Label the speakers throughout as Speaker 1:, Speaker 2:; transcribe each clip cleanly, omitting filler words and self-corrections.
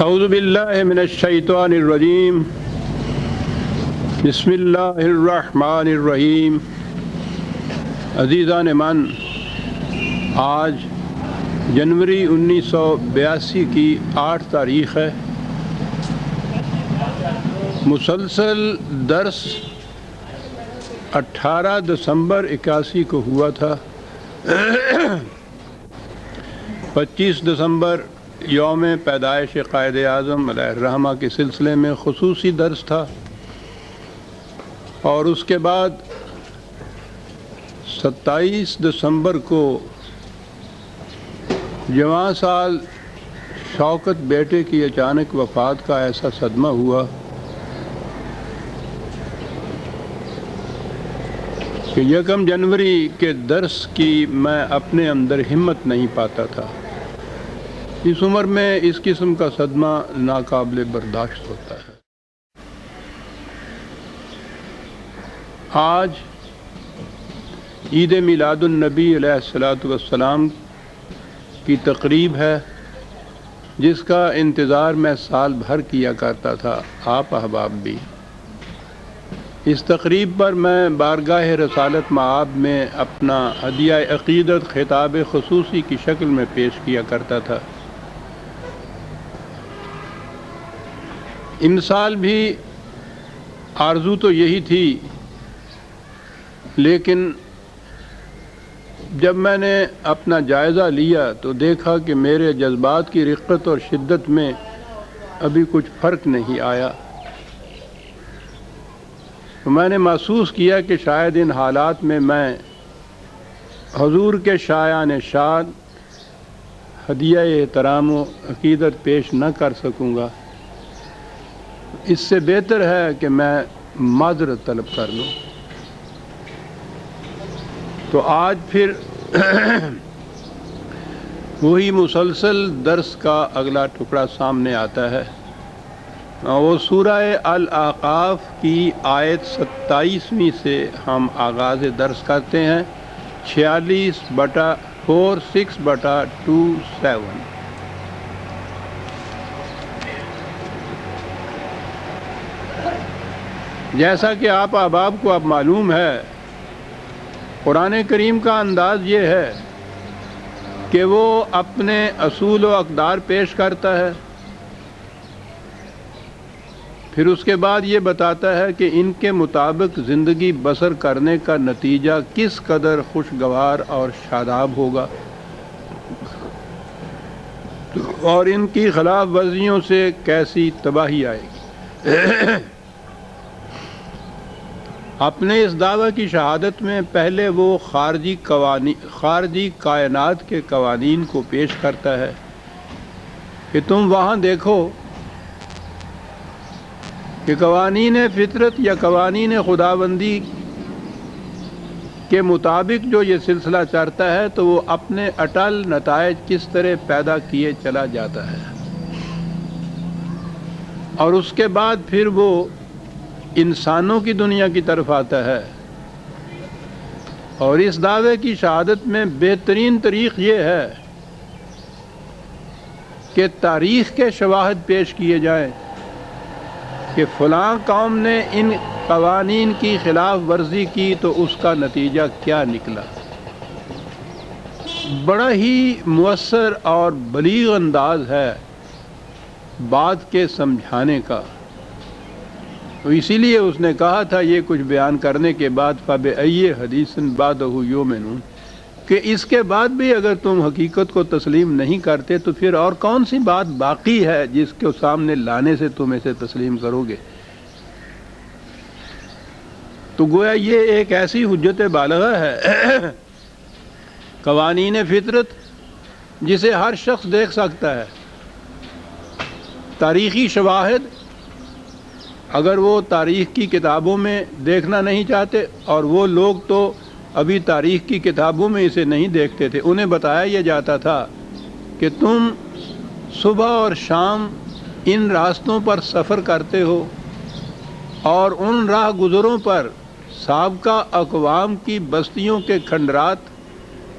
Speaker 1: اعوذ باللہ من الشیطان الرجیم بسم اللہ الرحمن الرحیم۔ عزیزان من، آج جنوری 1982 کی 8 تاریخ ہے۔ مسلسل درس 18 دسمبر 81 کو ہوا تھا۔ 25 دسمبر یوم پیدائش قائد اعظم علیہ الرحمہ کے سلسلے میں خصوصی درس تھا، اور اس کے بعد 27 دسمبر کو جوان سال شوکت بیٹے کی اچانک وفات کا ایسا صدمہ ہوا کہ 1 جنوری کے درس کی میں اپنے اندر ہمت نہیں پاتا تھا۔ اس عمر میں اس قسم کا صدمہ ناقابل برداشت ہوتا ہے۔ آج عید میلاد النبی علیہ الصلوۃ والسلام کی تقریب ہے، جس کا انتظار میں سال بھر کیا کرتا تھا، آپ احباب بھی۔ اس تقریب پر میں بارگاہ رسالت مآب میں اپنا ہدیہ عقیدت خطاب خصوصی کی شکل میں پیش کیا کرتا تھا۔ ان سال بھی آرزو تو یہی تھی، لیکن جب میں نے اپنا جائزہ لیا تو دیکھا کہ میرے جذبات کی رقت اور شدت میں ابھی کچھ فرق نہیں آیا۔ تو میں نے محسوس کیا کہ شاید ان حالات میں حضور کے شایان شان ہدیہ احترام و عقیدت پیش نہ کر سکوں گا۔ اس سے بہتر ہے کہ میں معذرت طلب کر لوں۔ تو آج پھر وہی مسلسل درس کا اگلا ٹکڑا سامنے آتا ہے۔ وہ سورہ الاعقاف کی آیت 27ویں سے ہم آغاز درس کرتے ہیں، 46/4 6/27۔ جیسا کہ آپ احباب کو اب معلوم ہے، قرآن کریم کا انداز یہ ہے کہ وہ اپنے اصول و اقدار پیش کرتا ہے، پھر اس کے بعد یہ بتاتا ہے کہ ان کے مطابق زندگی بسر کرنے کا نتیجہ کس قدر خوشگوار اور شاداب ہوگا، اور ان کی خلاف ورزیوں سے کیسی تباہی آئے گی۔ اپنے اس دعویٰ کی شہادت میں پہلے وہ خارجی کائنات کے قوانین کو پیش کرتا ہے کہ تم وہاں دیکھو کہ قوانین فطرت یا قوانین خداوندی کے مطابق جو یہ سلسلہ چلتا ہے تو وہ اپنے اٹل نتائج کس طرح پیدا کیے چلا جاتا ہے، اور اس کے بعد پھر وہ انسانوں کی دنیا کی طرف آتا ہے۔ اور اس دعوے کی شہادت میں بہترین طریق یہ ہے کہ تاریخ کے شواہد پیش کیے جائیں کہ فلاں قوم نے ان قوانین کی خلاف ورزی کی تو اس کا نتیجہ کیا نکلا۔ بڑا ہی مؤثر اور بلیغ انداز ہے بات کے سمجھانے کا۔ تو اسی لیے اس نے کہا تھا یہ کچھ بیان کرنے کے بعد فَبِأَيِّ حَدِيثٍ بَعْدَهُ يُؤْمِنُونَ، کہ اس کے بعد بھی اگر تم حقیقت کو تسلیم نہیں کرتے تو پھر اور کون سی بات باقی ہے جس کے سامنے لانے سے تم اسے تسلیم کرو گے۔ تو گویا یہ ایک ایسی حجت بالغہ ہے، قوانین فطرت جسے ہر شخص دیکھ سکتا ہے۔ تاریخی شواہد اگر وہ تاریخ کی کتابوں میں دیکھنا نہیں چاہتے، اور وہ لوگ تو ابھی تاریخ کی کتابوں میں اسے نہیں دیکھتے تھے، انہیں بتایا یہ جاتا تھا کہ تم صبح اور شام ان راستوں پر سفر کرتے ہو، اور ان راہ گزروں پر سابقہ اقوام کی بستیوں کے کھنڈرات،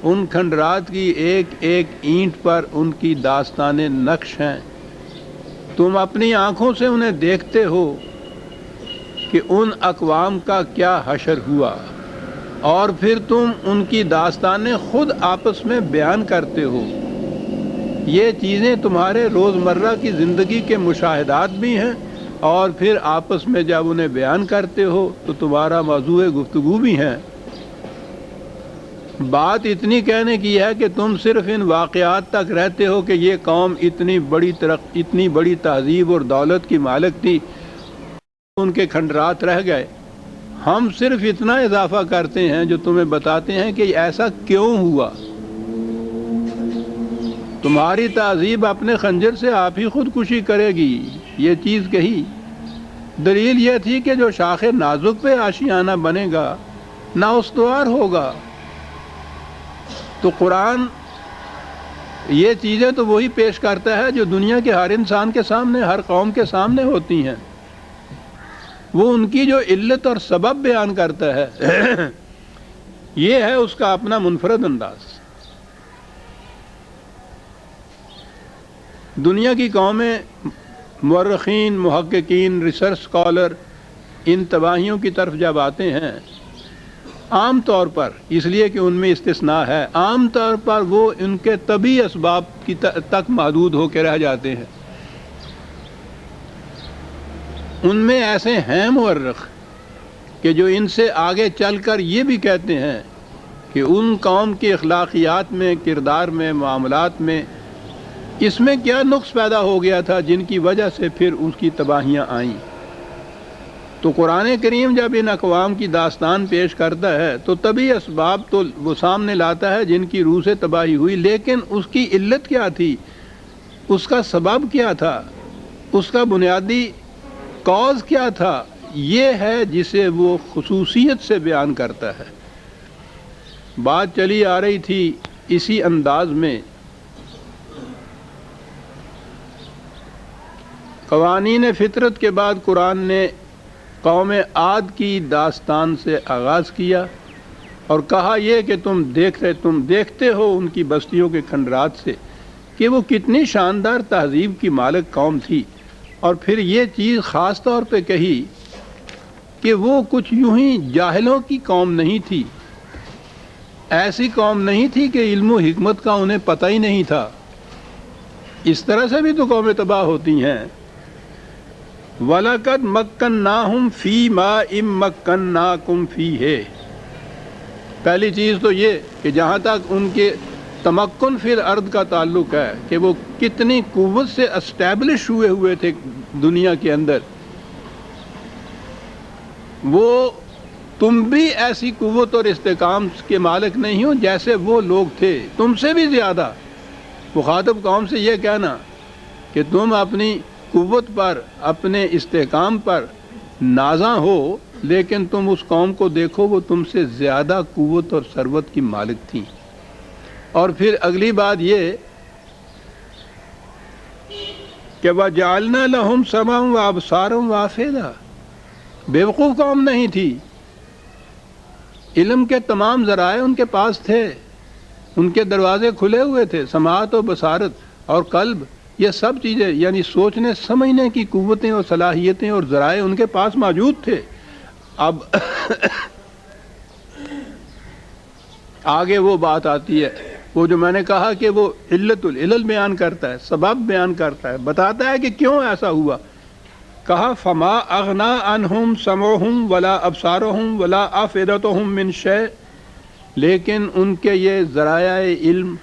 Speaker 1: ان کھنڈرات کی ایک ایک اینٹ پر ان کی داستانیں نقش ہیں، تم اپنی آنکھوں سے انہیں دیکھتے ہو کہ ان اقوام کا کیا حشر ہوا، اور پھر تم ان کی داستانیں خود آپس میں بیان کرتے ہو۔ یہ چیزیں تمہارے روزمرہ کی زندگی کے مشاہدات بھی ہیں، اور پھر آپس میں جب انہیں بیان کرتے ہو تو تمہارا موضوع گفتگو بھی ہیں۔ بات اتنی کہنے کی ہے کہ تم صرف ان واقعات تک رہتے ہو کہ یہ قوم اتنی بڑی تہذیب اور دولت کی مالک تھی، ان کے کھنڈرات رہ گئے۔ ہم صرف اتنا اضافہ کرتے ہیں جو تمہیں بتاتے ہیں کہ ایسا کیوں ہوا۔ تمہاری تہذیب اپنے خنجر سے آپ ہی خودکشی کرے گی، یہ چیز کہی۔ دلیل یہ تھی کہ جو شاخ نازک پہ آشیانہ بنے گا نہ استوار ہوگا۔ تو قرآن یہ چیزیں تو وہی پیش کرتا ہے جو دنیا کے ہر انسان کے سامنے، ہر قوم کے سامنے ہوتی ہیں۔ وہ ان کی جو علت اور سبب بیان کرتا ہے یہ ہے اس کا اپنا منفرد انداز۔ دنیا کی قومیں، مورخین، محققین، ریسرچ اسکالر ان تباہیوں کی طرف جب آتے ہیں، عام طور پر، اس لیے کہ ان میں استثناء ہے، عام طور پر وہ ان کے طبعی اسباب کی تک محدود ہو کے رہ جاتے ہیں۔ ان میں ایسے ہیں مورخ کہ جو ان سے آگے چل کر یہ بھی کہتے ہیں کہ ان قوم کی اخلاقیات میں، کردار میں، معاملات میں اس میں کیا نقص پیدا ہو گیا تھا جن کی وجہ سے پھر اس کی تباہیاں آئیں۔ تو قرآن کریم جب ان اقوام کی داستان پیش کرتا ہے تو طبعی اسباب تو وہ سامنے لاتا ہے جن کی روح سے تباہی ہوئی، لیکن اس کی علت کیا تھی، اس کا سبب کیا تھا، اس کا بنیادی کاز کیا تھا، یہ ہے جسے وہ خصوصیت سے بیان کرتا ہے۔ بات چلی آ رہی تھی اسی انداز میں، قوانین فطرت کے بعد قرآن نے قوم عاد کی داستان سے آغاز کیا اور کہا یہ کہ تم دیکھتے ہو ان کی بستیوں کے کھنڈرات سے کہ وہ کتنی شاندار تہذیب کی مالک قوم تھی، اور پھر یہ چیز خاص طور پہ کہی کہ وہ کچھ یوں ہی جاہلوں کی قوم نہیں تھی، ایسی قوم نہیں تھی کہ علم و حکمت کا انہیں پتہ ہی نہیں تھا۔ اس طرح سے بھی تو قومیں تباہ ہوتی ہیں۔ وَلَقَدْ مَكَّنَّاهُمْ فِي مَاءٍ مَكَّنَّاكُمْ فِيهِ، پہلی چیز تو یہ کہ جہاں تک ان کے تمکن فی الارض کا تعلق ہے کہ وہ کتنی قوت سے اسٹیبلش ہوئے تھے دنیا کے اندر، وہ تم بھی ایسی قوت اور استحکام کے مالک نہیں ہو جیسے وہ لوگ تھے، تم سے بھی زیادہ۔ مخاطب قوم سے یہ کہنا کہ تم اپنی قوت پر، اپنے استحکام پر نازاں ہو، لیکن تم اس قوم کو دیکھو وہ تم سے زیادہ قوت اور ثروت کی مالک تھی۔ اور پھر اگلی بات یہ کہ وَجَعَلْنَا لَهُمْ سَمْعًا وَأَبْصَارًا وَأَفْئِدَةً، بیوقوف قوم نہیں تھی، علم کے تمام ذرائع ان کے پاس تھے، ان کے دروازے کھلے ہوئے تھے، سماعت و بصارت اور قلب، یہ سب چیزیں یعنی سوچنے سمجھنے کی قوتیں اور صلاحیتیں اور ذرائع ان کے پاس موجود تھے۔ اب آگے وہ بات آتی ہے، وہ جو میں نے کہا کہ وہ علت العلل بیان کرتا ہے، سبب بیان کرتا ہے، بتاتا ہے کہ کیوں ایسا ہوا۔ کہا فما اغنا عنہم سمعہم ولا ابصارہم ولا افئدتہم من شیء، لیکن ان کے یہ ذرائع علم،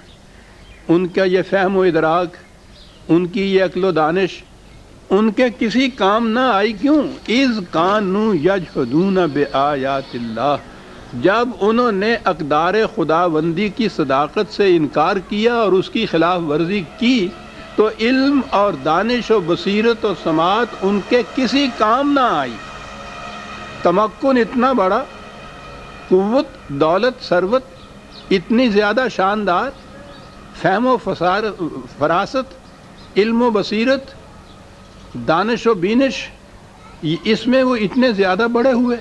Speaker 1: ان کا یہ فہم و ادراک، ان کی یہ عقل و دانش ان کے کسی کام نہ آئی۔ کیوں؟ اذ کانوا یجحدون بآیات اللہ، جب انہوں نے اقدار خداوندی کی صداقت سے انکار کیا اور اس کی خلاف ورزی کی، تو علم اور دانش و بصیرت و سماعت ان کے کسی کام نہ آئی۔ تمکن اتنا بڑا، قوت، دولت، ثروت اتنی زیادہ شاندار، فہم و فراست، علم و بصیرت، دانش و بینش، اس میں وہ اتنے زیادہ بڑے ہوئے،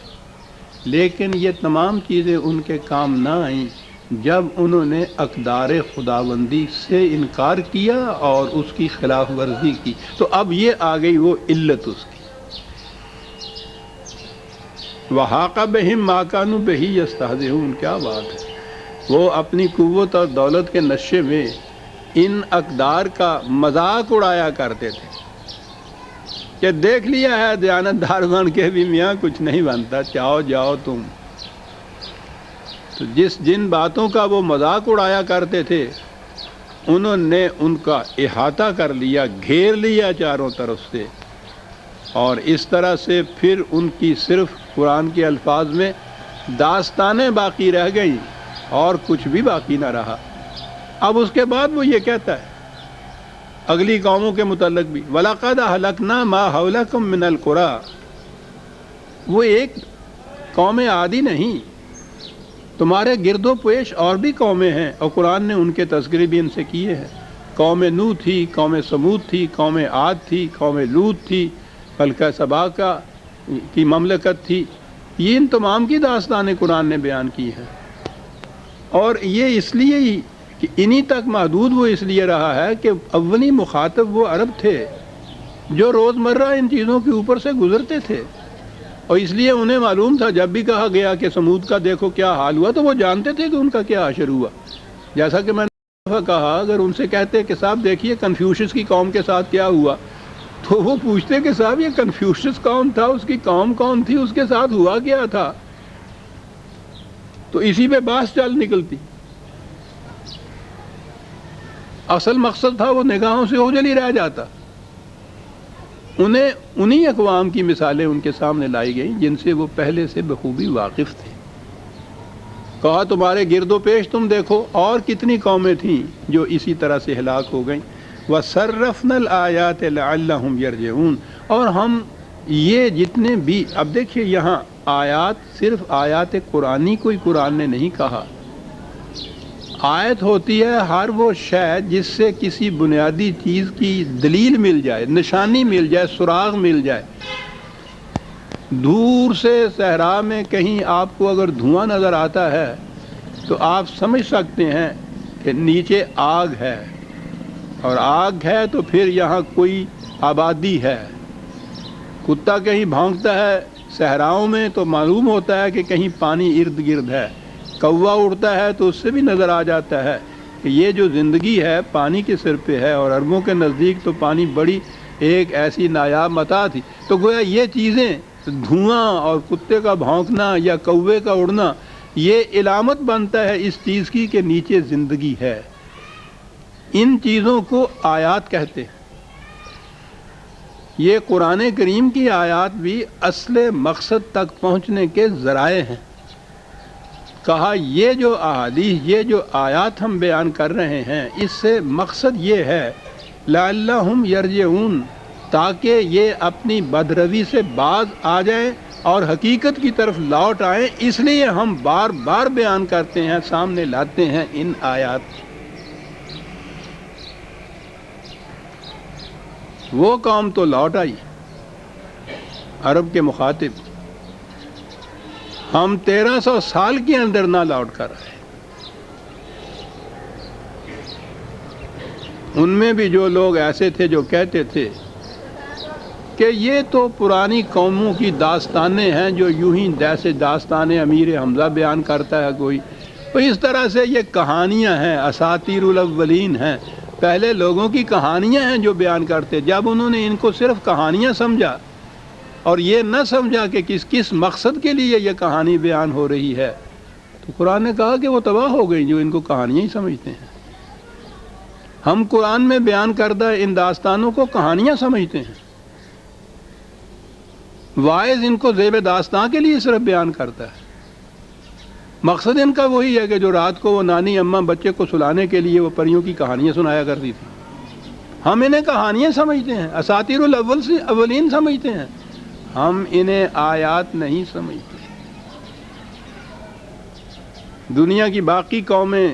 Speaker 1: لیکن یہ تمام چیزیں ان کے کام نہ آئیں جب انہوں نے اقدار خداوندی سے انکار کیا اور اس کی خلاف ورزی کی، تو اب یہ آ گئی وہ علت اس کی۔ وَحَاقَ بِهِم مَا كَانُوا بِهِ يَسْتَهْزِئُونَ، کیا بات ہے، وہ اپنی قوت اور دولت کے نشے میں ان اقدار کا مذاق اڑایا کرتے تھے کہ دیکھ لیا ہے دیانتدار بن کے بھی میاں کچھ نہیں بنتا، چاہو جاؤ تم۔ تو جن باتوں کا وہ مذاق اڑایا کرتے تھے انہوں نے ان کا احاطہ کر لیا، گھیر لیا چاروں طرف سے، اور اس طرح سے پھر ان کی صرف قرآن کے الفاظ میں داستانیں باقی رہ گئیں اور کچھ بھی باقی نہ رہا۔ اب اس کے بعد وہ یہ کہتا ہے اگلی قوموں کے متعلق بھی، وَلَقَدْ أَهْلَكْنَا مَا حَوْلَكُمْ مِنَ الْقُرَىٰ، وہ ایک قوم عادی نہیں، تمہارے گرد و پیش اور بھی قومیں ہیں، اور قرآن نے ان کے تذکرے بھی ان سے کیے ہیں۔ قوم نوح تھی، قوم سمود تھی، قوم عاد تھی، قوم لوط تھی، ملکہ سبا کی مملکت تھی، یہ ان تمام کی داستانیں قرآن نے بیان کی ہیں۔ اور یہ اس لیے ہی کہ انہی تک محدود وہ اس لیے رہا ہے کہ اولی مخاطب وہ عرب تھے جو روزمرہ ان چیزوں کے اوپر سے گزرتے تھے، اور اس لیے انہیں معلوم تھا جب بھی کہا گیا کہ سمود کا دیکھو کیا حال ہوا، تو وہ جانتے تھے کہ ان کا کیا حشر ہوا۔ جیسا کہ میں نے کہا، اگر ان سے کہتے کہ صاحب دیکھیے کنفیوشس کی قوم کے ساتھ کیا ہوا، تو وہ پوچھتے کہ صاحب یہ کنفیوشس کون تھا، اس کی قوم کون تھی، اس کے ساتھ ہوا کیا تھا، تو اسی پہ بحث چل نکلتی۔ اصل مقصد تھا وہ نگاہوں سے اوجھل ہی رہ جاتا۔ انہی اقوام کی مثالیں ان کے سامنے لائی گئیں جن سے وہ پہلے سے بخوبی واقف تھے۔ کہا تمہارے گرد و پیش تم دیکھو اور کتنی قومیں تھیں جو اسی طرح سے ہلاک ہو گئیں۔ وَصَرَّفْنَا الْآيَاتِ لَعَلَّهُمْ يَرْجِعُونَ، اور ہم یہ جتنے بھی، اب دیکھیے یہاں آیات صرف آیات قرآنی کوئی قرآن نے نہیں کہا، آیت ہوتی ہے ہر وہ شے جس سے کسی بنیادی چیز کی دلیل مل جائے، نشانی مل جائے، سراغ مل جائے۔ دور سے صحرا میں کہیں آپ کو اگر دھواں نظر آتا ہے تو آپ سمجھ سکتے ہیں کہ نیچے آگ ہے، اور آگ ہے تو پھر یہاں کوئی آبادی ہے۔ کتا کہیں بھونکتا ہے صحراؤں میں تو معلوم ہوتا ہے کہ کہیں پانی ارد گرد ہے، کوا اڑتا ہے تو اس سے بھی نظر آ جاتا ہے کہ یہ جو زندگی ہے پانی کے سر پہ ہے، اور عربوں کے نزدیک تو پانی بڑی ایک ایسی نایاب متاع تھی۔ تو گویا یہ چیزیں، دھواں اور کتے کا بھونکنا یا کوے کا اڑنا، یہ علامت بنتا ہے اس چیز کی کہ نیچے زندگی ہے۔ ان چیزوں کو آیات کہتے ہیں۔ یہ قرآن کریم کی آیات بھی اصل مقصد تک پہنچنے کے ذرائع ہیں۔ کہا یہ جو احادیث، یہ جو آیات ہم بیان کر رہے ہیں، اس سے مقصد یہ ہے لعلہم یرجعون، تاکہ یہ اپنی بدروی سے باز آ جائیں اور حقیقت کی طرف لوٹ آئیں۔ اس لیے ہم بار بار بیان کرتے ہیں، سامنے لاتے ہیں ان آیات۔ وہ قوم تو لوٹ آئی، عرب کے مخاطب، ہم 1300 سال کے اندر نہ لوٹ کر آئے۔ ان میں بھی جو لوگ ایسے تھے جو کہتے تھے کہ یہ تو پرانی قوموں کی داستانیں ہیں جو یوں ہی جیسے داستانیں امیر حمزہ بیان کرتا ہے کوئی، تو اس طرح سے یہ کہانیاں ہیں، اساطیر الاولین ہیں، پہلے لوگوں کی کہانیاں ہیں جو بیان کرتے۔ جب انہوں نے ان کو صرف کہانیاں سمجھا اور یہ نہ سمجھا کہ کس مقصد کے لیے یہ کہانی بیان ہو رہی ہے، تو قرآن نے کہا کہ وہ تباہ ہو گئی جو ان کو کہانیاں ہی سمجھتے ہیں۔ ہم قرآن میں بیان کردہ ان داستانوں کو کہانیاں سمجھتے ہیں، واعظ ان کو زیب داستان کے لیے صرف بیان کرتا ہے۔ مقصد ان کا وہی ہے کہ جو رات کو وہ نانی اماں بچے کو سلانے کے لیے وہ پریوں کی کہانیاں سنایا کرتی تھی، ہم انہیں کہانیاں سمجھتے ہیں، اساطیر الاولین سمجھتے ہیں، ہم انہیں آیات نہیں سمجھتے۔ دنیا کی باقی قومیں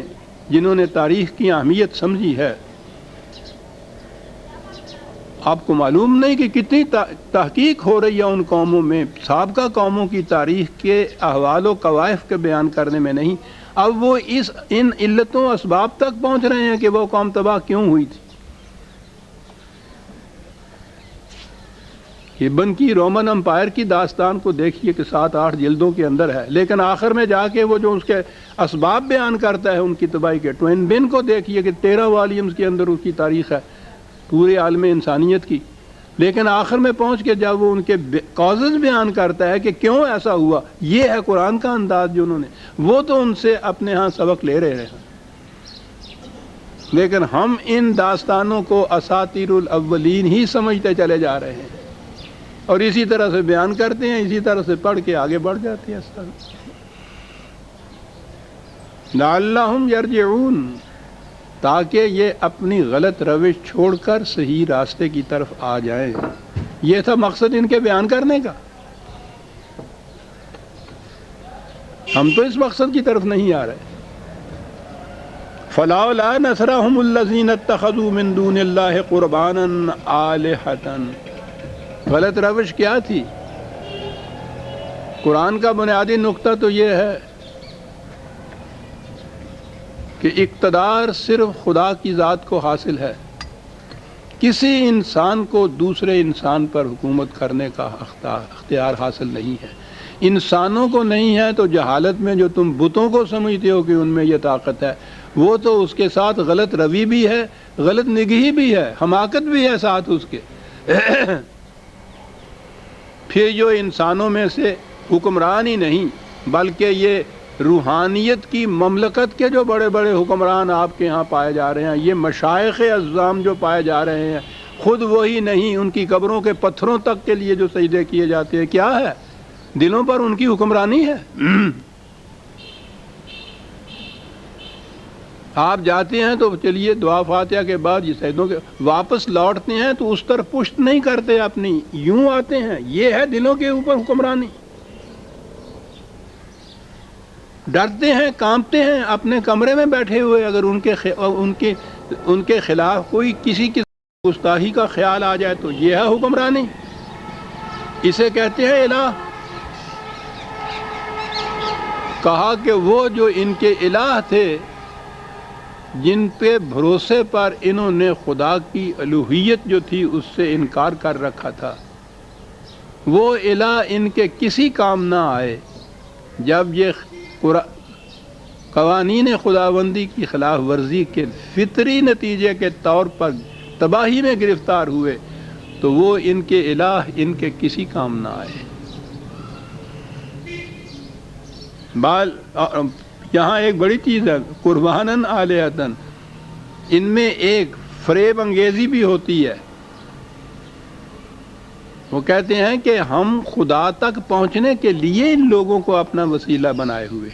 Speaker 1: جنہوں نے تاریخ کی اہمیت سمجھی ہے، آپ کو معلوم نہیں کہ کتنی تحقیق ہو رہی ہے ان قوموں میں، سابقہ قوموں کی تاریخ کے احوال و کوائف کے بیان کرنے میں نہیں، اب وہ ان علتوں اسباب تک پہنچ رہے ہیں کہ وہ قوم تباہ کیوں ہوئی تھی۔ ابن کی رومن امپائر کی داستان کو دیکھیے کہ 7-8 جلدوں کے اندر ہے، لیکن آخر میں جا کے وہ جو اس کے اسباب بیان کرتا ہے ان کی تباہی کے، ٹوین بن کو دیکھیے کہ 13 والیومز کے اندر اس کی تاریخ ہے پورے عالم انسانیت کی، لیکن آخر میں پہنچ کے جب وہ ان کے کازز بیان کرتا ہے کہ کیوں ایسا ہوا، یہ ہے قرآن کا انداز جو انہوں نے، وہ تو ان سے اپنے ہاں سبق لے رہے ہیں، لیکن ہم ان داستانوں کو اساطیر الاولین ہی سمجھتے چلے جا رہے ہیں اور اسی طرح سے بیان کرتے ہیں، اسی طرح سے پڑھ کے آگے بڑھ جاتے ہیں۔ اس طرح لعلہم یرجعون، تاکہ یہ اپنی غلط روش چھوڑ کر صحیح راستے کی طرف آ جائیں، یہ تھا مقصد ان کے بیان کرنے کا۔ ہم تو اس مقصد کی طرف نہیں آ رہے۔ فلولا نصرهم الذین اتخذوا من دون اللہ قربانا آلہۃ، غلط روش کیا تھی؟ قرآن کا بنیادی نقطہ تو یہ ہے کہ اقتدار صرف خدا کی ذات کو حاصل ہے، کسی انسان کو دوسرے انسان پر حکومت کرنے کا اختیار حاصل نہیں ہے۔ انسانوں کو نہیں ہے تو جہالت میں جو تم بتوں کو سمجھتے ہو کہ ان میں یہ طاقت ہے، وہ تو اس کے ساتھ غلط روی بھی ہے، غلط نگہی بھی ہے، حماقت بھی ہے ساتھ اس کے۔ پھر جو انسانوں میں سے حکمران ہی نہیں بلکہ یہ روحانیت کی مملکت کے جو بڑے بڑے حکمران آپ کے ہاں پائے جا رہے ہیں، یہ مشائخ اعظام جو پائے جا رہے ہیں، خود وہی نہیں، ان کی قبروں کے پتھروں تک کے لیے جو سجدے کیے جاتے ہیں، کیا ہے؟ دلوں پر ان کی حکمرانی ہے۔ آپ جاتے ہیں تو چلیے دعا فاتحہ کے بعد یہ سجدوں کے واپس لوٹتے ہیں تو اس طرف پشت نہیں کرتے اپنی، یوں آتے ہیں، یہ ہے دلوں کے اوپر حکمرانی۔ ڈرتے ہیں، کانپتے ہیں اپنے کمرے میں بیٹھے ہوئے، اگر ان کے خلاف کوئی کسی کی گستاخی کا خیال آ جائے تو یہ ہے حکمرانی، اسے کہتے ہیں الہ۔ کہا کہ وہ جو ان کے الہ تھے جن پہ بھروسے پر انہوں نے خدا کی الوہیت جو تھی اس سے انکار کر رکھا تھا، وہ الہ ان کے کسی کام نہ آئے جب یہ قوانین خداوندی کی خلاف ورزی کے فطری نتیجے کے طور پر تباہی میں گرفتار ہوئے، تو وہ ان کے الہ ان کے کسی کام نہ آئے۔ یہاں ایک بڑی چیز ہے، قرباناً آلہۃً، ان میں ایک فریب انگیزی بھی ہوتی ہے۔ وہ کہتے ہیں کہ ہم خدا تک پہنچنے کے لیے ان لوگوں کو اپنا وسیلہ بنائے ہوئے،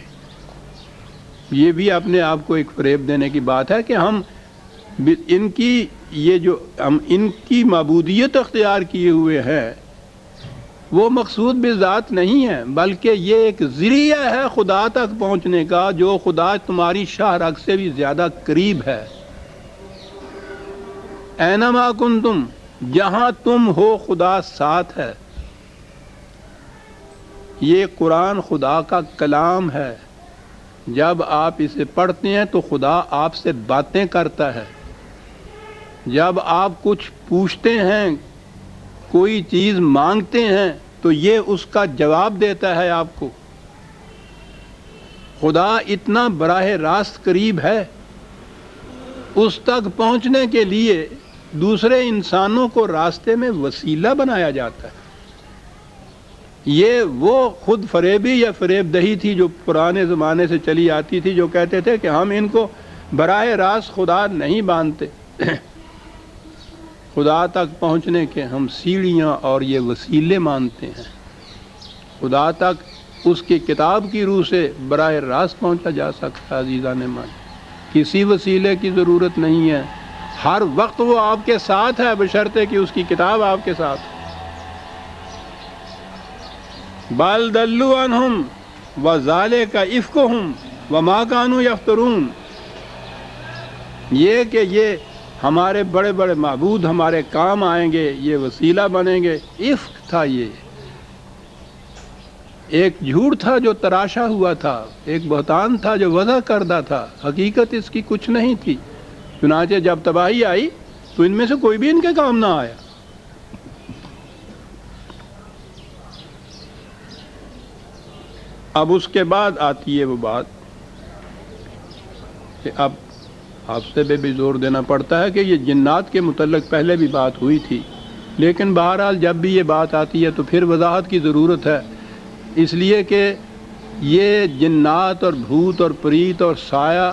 Speaker 1: یہ بھی اپنے آپ کو ایک فریب دینے کی بات ہے کہ ہم ان کی معبودیت اختیار کیے ہوئے ہیں، وہ مقصود بذات نہیں ہے بلکہ یہ ایک ذریعہ ہے خدا تک پہنچنے کا، جو خدا تمہاری شاہ رگ سے بھی زیادہ قریب ہے۔ اینما کنتم، جہاں تم ہو خدا ساتھ ہے۔ یہ قرآن خدا کا کلام ہے، جب آپ اسے پڑھتے ہیں تو خدا آپ سے باتیں کرتا ہے، جب آپ کچھ پوچھتے ہیں، کوئی چیز مانگتے ہیں تو یہ اس کا جواب دیتا ہے آپ کو۔ خدا اتنا براہ راست قریب ہے، اس تک پہنچنے کے لیے دوسرے انسانوں کو راستے میں وسیلہ بنایا جاتا ہے۔ یہ وہ خود فریبی یا فریب دہی تھی جو پرانے زمانے سے چلی آتی تھی، جو کہتے تھے کہ ہم ان کو براہ راست خدا نہیں مانتے، خدا تک پہنچنے کے ہم سیڑھیاں اور یہ وسیلے مانتے ہیں۔ خدا تک اس کی کتاب کی روح سے براہ راست پہنچا جا سکتا ہے۔ عزیزان مان، کسی وسیلے کی ضرورت نہیں ہے، ہر وقت وہ آپ کے ساتھ ہے، بشرطے کہ اس کی کتاب آپ کے ساتھ۔ بل ضلوا عنہم وذالک افکہم وما کانوا یفترون، یہ کہ یہ ہمارے بڑے بڑے معبود ہمارے کام آئیں گے، یہ وسیلہ بنیں گے، افک تھا، یہ ایک جھوٹ تھا جو تراشا ہوا تھا، ایک بہتان تھا جو وضع کردہ تھا، حقیقت اس کی کچھ نہیں تھی۔ چنانچہ جب تباہی آئی تو ان میں سے کوئی بھی ان کے کام نہ آیا۔ اب اس کے بعد آتی ہے وہ بات کہ اب آپ سے بھی زور دینا پڑتا ہے کہ یہ جنات کے متعلق پہلے بھی بات ہوئی تھی، لیکن بہرحال جب بھی یہ بات آتی ہے تو پھر وضاحت کی ضرورت ہے، اس لیے کہ یہ جنات اور بھوت اور پریت اور سایہ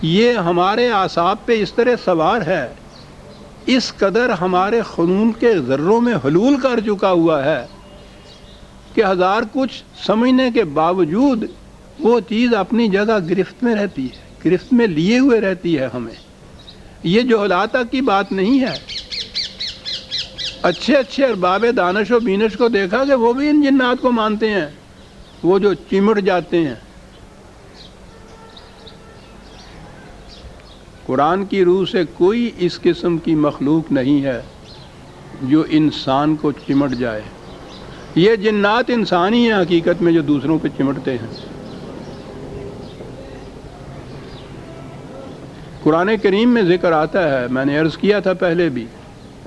Speaker 1: یہ ہمارے اعصاب پہ اس طرح سوار ہے، اس قدر ہمارے خون کے ذروں میں حلول کر چکا ہوا ہے کہ ہزار کچھ سمجھنے کے باوجود وہ چیز اپنی جگہ گرفت میں رہتی ہے، گرفت میں لیے ہوئے رہتی ہے ہمیں۔ یہ جہالت کی بات نہیں ہے۔ اچھے اچھے ارباب دانش و بینش کو دیکھا کہ وہ بھی ان جنات کو مانتے ہیں، وہ جو چمٹ جاتے ہیں۔ قرآن کی روح سے کوئی اس قسم کی مخلوق نہیں ہے جو انسان کو چمٹ جائے۔ یہ جنات انسان ہی ہیں حقیقت میں جو دوسروں پہ چمٹتے ہیں۔ قرآن کریم میں ذکر آتا ہے، میں نے عرض کیا تھا پہلے بھی،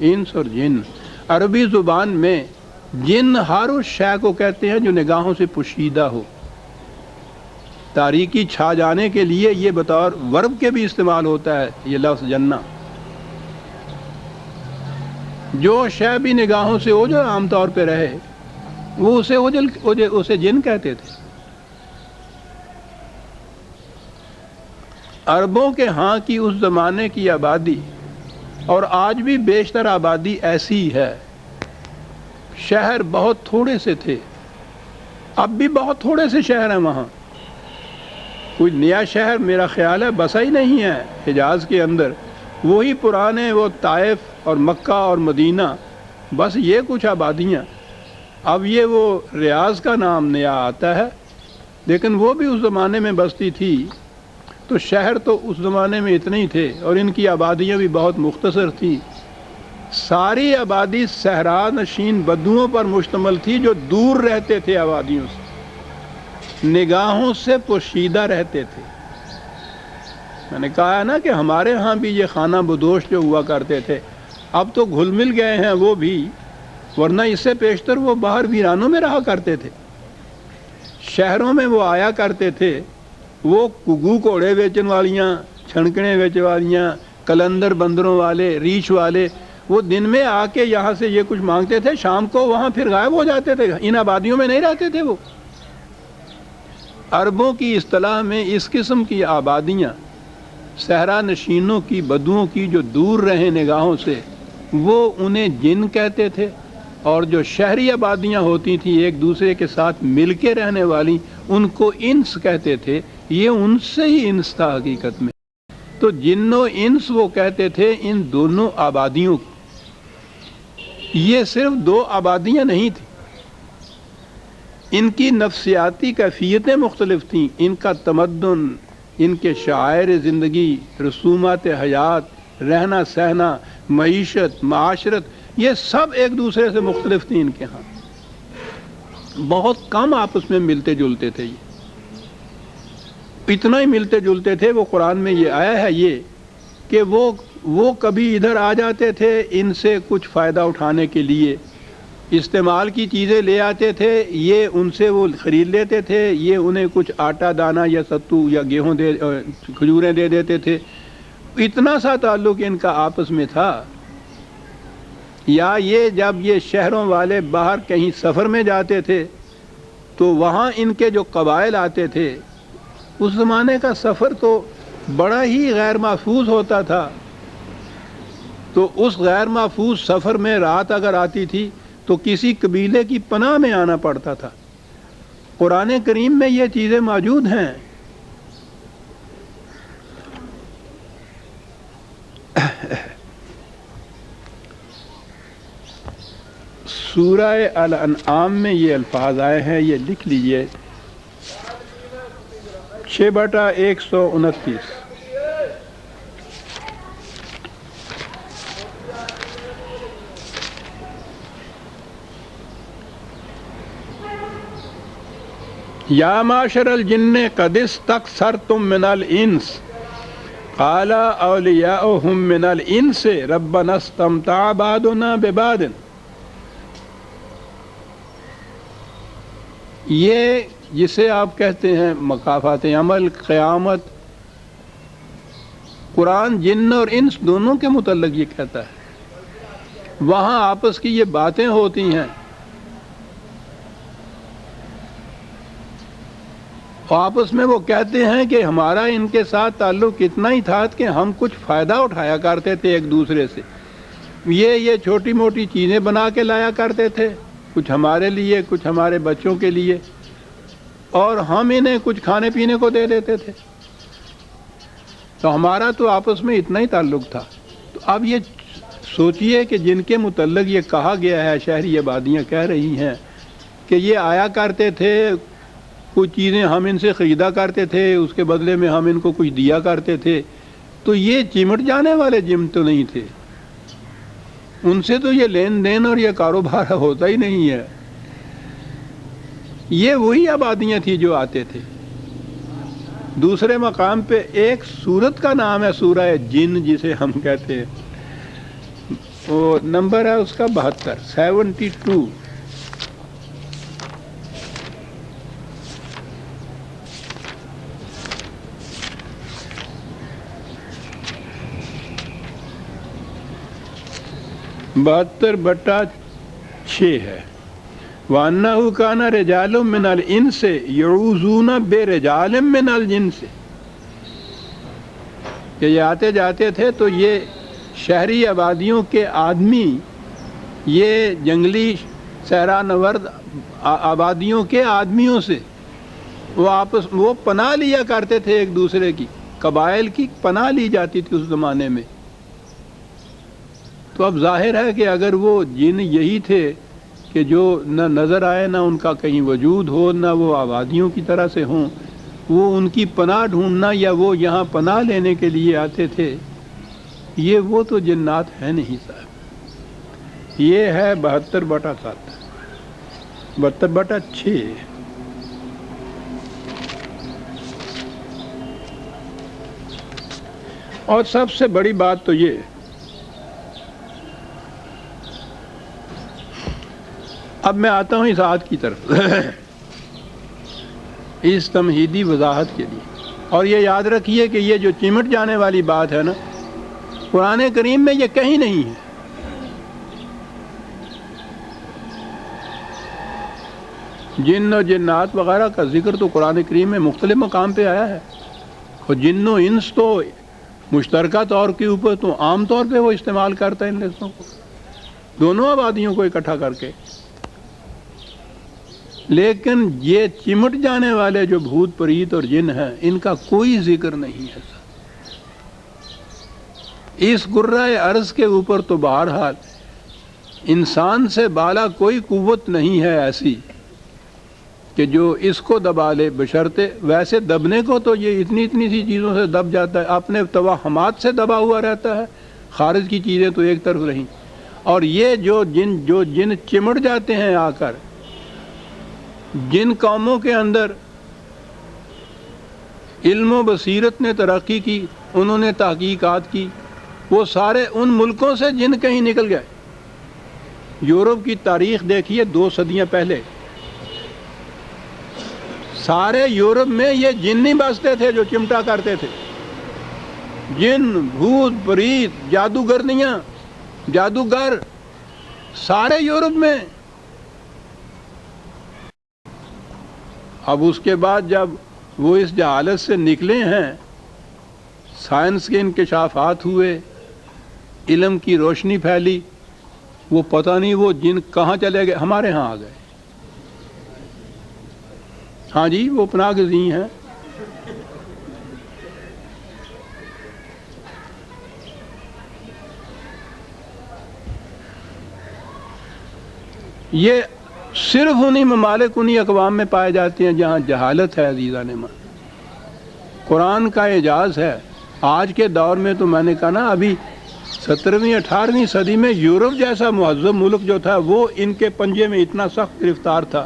Speaker 1: انس اور جن۔ عربی زبان میں جن ہر اس شے کو کہتے ہیں جو نگاہوں سے پوشیدہ ہو۔ تاریکی چھا جانے کے لیے یہ بطور ورب کے بھی استعمال ہوتا ہے یہ لفظ جنہ۔ جو شے بھی نگاہوں سے اوجھل عام طور پہ رہے وہ اسے جن کہتے تھے۔ عربوں کے ہاں کی اس زمانے کی آبادی اور آج بھی بیشتر آبادی ایسی ہے۔ شہر بہت تھوڑے سے تھے، اب بھی بہت تھوڑے سے شہر ہیں وہاں۔ کوئی نیا شہر میرا خیال ہے بسا ہی نہیں ہے حجاز کے اندر، وہی پرانے وہ طائف اور مکہ اور مدینہ، بس یہ کچھ آبادیاں۔ اب یہ وہ ریاض کا نام نیا آتا ہے، لیکن وہ بھی اس زمانے میں بستی تھی۔ تو شہر تو اس زمانے میں اتنے ہی تھے اور ان کی آبادیاں بھی بہت مختصر تھیں۔ ساری آبادی صحرا نشین بدوؤں پر مشتمل تھی جو دور رہتے تھے آبادیوں سے، نگاہوں سے پوشیدہ رہتے تھے۔ میں نے کہا ہے نا کہ ہمارے ہاں بھی یہ خانہ بدوش جو ہوا کرتے تھے اب تو گھل مل گئے ہیں وہ بھی، ورنہ اس سے پیشتر وہ باہر ویرانوں میں رہا کرتے تھے۔ شہروں میں وہ آیا کرتے تھے، وہ کگو کوڑے بیچن والیاں، چھڑکنے بیچ والیاں، کلندر بندروں والے، ریچھ والے، وہ دن میں آ کے یہاں سے یہ کچھ مانگتے تھے، شام کو وہاں پھر غائب ہو جاتے تھے، ان آبادیوں میں نہیں رہتے تھے وہ۔ عربوں کی اصطلاح میں اس قسم کی آبادیاں صحرا نشینوں کی بدوؤں کی جو دور رہیں نگاہوں سے، وہ انہیں جن کہتے تھے، اور جو شہری آبادیاں ہوتی تھیں ایک دوسرے کے ساتھ مل کے رہنے والی ان کو انس کہتے تھے۔ یہ ان سے ہی انس تھا حقیقت میں۔ تو جن و انس وہ کہتے تھے ان دونوں آبادیوں کو۔ یہ صرف دو آبادیاں نہیں تھیں، ان کی نفسیاتی کیفیتیں مختلف تھیں، ان کا تمدن، ان کے شعائر زندگی، رسومات حیات، رہنا سہنا، معیشت، معاشرت، یہ سب ایک دوسرے سے مختلف تھیں ان کے ہاں۔ بہت کم آپس میں ملتے جلتے تھے، یہ اتنا ہی ملتے جلتے تھے وہ قرآن میں یہ آیا ہے یہ کہ وہ کبھی ادھر آ جاتے تھے ان سے کچھ فائدہ اٹھانے کے لیے، استعمال کی چیزیں لے آتے تھے، یہ ان سے وہ خرید لیتے تھے، یہ انہیں کچھ آٹا دانہ یا ستو یا گیہوں کھجوریں دے دیتے تھے۔ اتنا سا تعلق ان کا آپس میں تھا۔ یا یہ جب یہ شہروں والے باہر کہیں سفر میں جاتے تھے تو وہاں ان کے جو قبائل آتے تھے، اس زمانے کا سفر تو بڑا ہی غیر محفوظ ہوتا تھا، تو اس غیر محفوظ سفر میں رات اگر آتی تھی تو کسی قبیلے کی پناہ میں آنا پڑتا تھا۔ قرآن کریم میں یہ چیزیں موجود ہیں۔ سورہ الانعام میں یہ الفاظ آئے ہیں، یہ لکھ لیجئے، 6/129۔ یا معشر الجن قد استکثرتم من الانس قال اولیاؤہم من الانس ربنا استمتع بعضنا ببعض. یہ جسے آپ کہتے ہیں مکافات عمل، قیامت، قرآن جن اور انس دونوں کے متعلق یہ کہتا ہے. وہاں آپس کی یہ باتیں ہوتی ہیں، آپس میں وہ کہتے ہیں کہ ہمارا ان کے ساتھ تعلق اتنا ہی تھا کہ ہم کچھ فائدہ اٹھایا کرتے تھے ایک دوسرے سے. یہ چھوٹی موٹی چیزیں بنا کے لایا کرتے تھے، کچھ ہمارے لیے، کچھ ہمارے بچوں کے لیے، اور ہم انہیں کچھ کھانے پینے کو دے دیتے تھے. تو ہمارا تو آپس میں اتنا ہی تعلق تھا. تو اب یہ سوچئے کہ جن کے متعلق یہ کہا گیا ہے، شہری آبادیاں کہہ رہی ہیں کہ یہ آیا کرتے تھے، کچھ چیزیں ہم ان سے خریدا کرتے تھے، اس کے بدلے میں ہم ان کو کچھ دیا کرتے تھے. تو یہ چمٹ جانے والے جن تو نہیں تھے، ان سے تو یہ لین دین اور یہ کاروبار ہوتا ہی نہیں ہے. یہ وہی آبادیاں تھیں جو آتے تھے. دوسرے مقام پہ ایک سورت کا نام ہے سورہ جن، جسے ہم کہتے ہیں، وہ نمبر ہے اس کا 72. (72/6) ہے. وَأَنَّهُ كَانَ رِجَالٌ مِّنَ الْإِنسِ يَعُوذُونَ بِرِجَالٍ مِّنَ الْجِنِّ. کہ یہ آتے جاتے تھے تو یہ شہری آبادیوں کے آدمی، یہ جنگلی صحرا نورد آبادیوں کے آدمیوں سے وہ پناہ لیا کرتے تھے. ایک دوسرے کی قبائل کی پناہ لی جاتی تھی اس زمانے میں. تو اب ظاہر ہے کہ اگر وہ جن یہی تھے کہ جو نہ نظر آئے، نہ ان کا کہیں وجود ہو، نہ وہ آبادیوں کی طرح سے ہوں، وہ ان کی پناہ ڈھونڈنا یا وہ یہاں پناہ لینے کے لیے آتے تھے، یہ وہ تو جنات ہیں نہیں صاحب. یہ ہے 72/7، 72/6. اور سب سے بڑی بات تو یہ، اب میں آتا ہوں اس آیت کی طرف اس تمہیدی وضاحت کے لیے. اور یہ یاد رکھیے کہ یہ جو چمٹ جانے والی بات ہے نا، قرآن کریم میں یہ کہیں نہیں ہے. جن و جنات وغیرہ کا ذکر تو قرآن کریم میں مختلف مقام پہ آیا ہے، اور جن و انس تو مشترکہ طور کے اوپر تو عام طور پہ وہ استعمال کرتا ہے ان لفظوں کو، دونوں آبادیوں کو اکٹھا کر کے. لیکن یہ چمٹ جانے والے جو بھوت پریت اور جن ہیں، ان کا کوئی ذکر نہیں ہے. اس کرۂ ارض کے اوپر تو بہرحال انسان سے بالا کوئی قوت نہیں ہے ایسی کہ جو اس کو دبا لے. بشرطے ویسے دبنے کو تو یہ اتنی سی چیزوں سے دب جاتا ہے، اپنے توہمات سے دبا ہوا رہتا ہے. خارج کی چیزیں تو ایک طرف رہیں، اور یہ جو جن چمٹ جاتے ہیں آ کر، جن قوموں کے اندر علم و بصیرت نے ترقی کی، انہوں نے تحقیقات کی، وہ سارے ان ملکوں سے جن کہیں نکل گئے. یورپ کی تاریخ دیکھیے 2 صدیاں پہلے، سارے یورپ میں یہ جن نہیں بستے تھے جو چمٹا کرتے تھے. جن، بھوت پریت، جادوگرنیاں، جادوگر، سارے یورپ میں. اب اس کے بعد جب وہ اس جہالت سے نکلے ہیں، سائنس کے انکشافات ہوئے، علم کی روشنی پھیلی، وہ پتہ نہیں وہ جن کہاں چلے گئے، ہمارے ہاں آ گئے. ہاں جی، وہ پناہ گزین ہیں. یہ صرف انہی ممالک، انہی اقوام میں پائے جاتے ہیں جہاں جہالت ہے. عزیزان من، قرآن کا اعجاز ہے. آج کے دور میں تو میں نے کہا نا، ابھی 17ویں 18ویں صدی میں یورپ جیسا مہذب ملک جو تھا، وہ ان کے پنجے میں اتنا سخت گرفتار تھا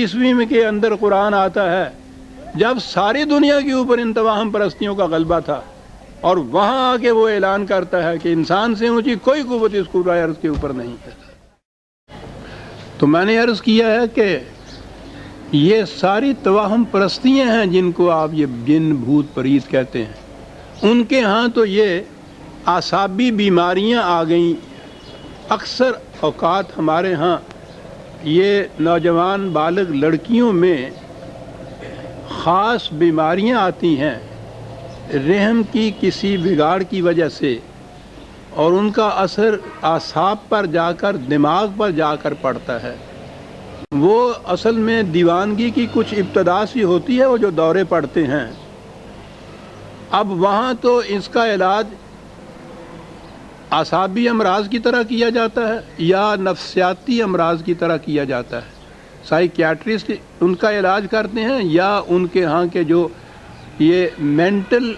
Speaker 1: عیسوی میں کے اندر قرآن آتا ہے جب ساری دنیا کے اوپر ان توہم پرستیوں کا غلبہ تھا، اور وہاں آ کے وہ اعلان کرتا ہے کہ انسان سے اونچی کوئی قوت اس کرۂ ارض کے اوپر نہیں ہے۔ تو میں نے عرض کیا ہے کہ یہ ساری توہم پرستیاں ہیں جن کو آپ یہ جن بھوت پریت کہتے ہیں، ان کے ہاں تو یہ اعصابی بیماریاں آ گئیں۔ اکثر اوقات ہمارے ہاں یہ نوجوان بالغ لڑکیوں میں خاص بیماریاں آتی ہیں رحم کی کسی بگاڑ کی وجہ سے، اور ان کا اثر اعصاب پر جا کر دماغ پر جا کر پڑتا ہے۔ وہ اصل میں دیوانگی کی کچھ ابتدا سی ہوتی ہے، وہ جو دورے پڑتے ہیں۔ اب وہاں تو اس کا علاج اعصابی امراض کی طرح کیا جاتا ہے یا نفسیاتی امراض کی طرح کیا جاتا ہے۔ سائیکیاٹرسٹ ان کا علاج کرتے ہیں، یا ان کے ہاں کے جو یہ مینٹل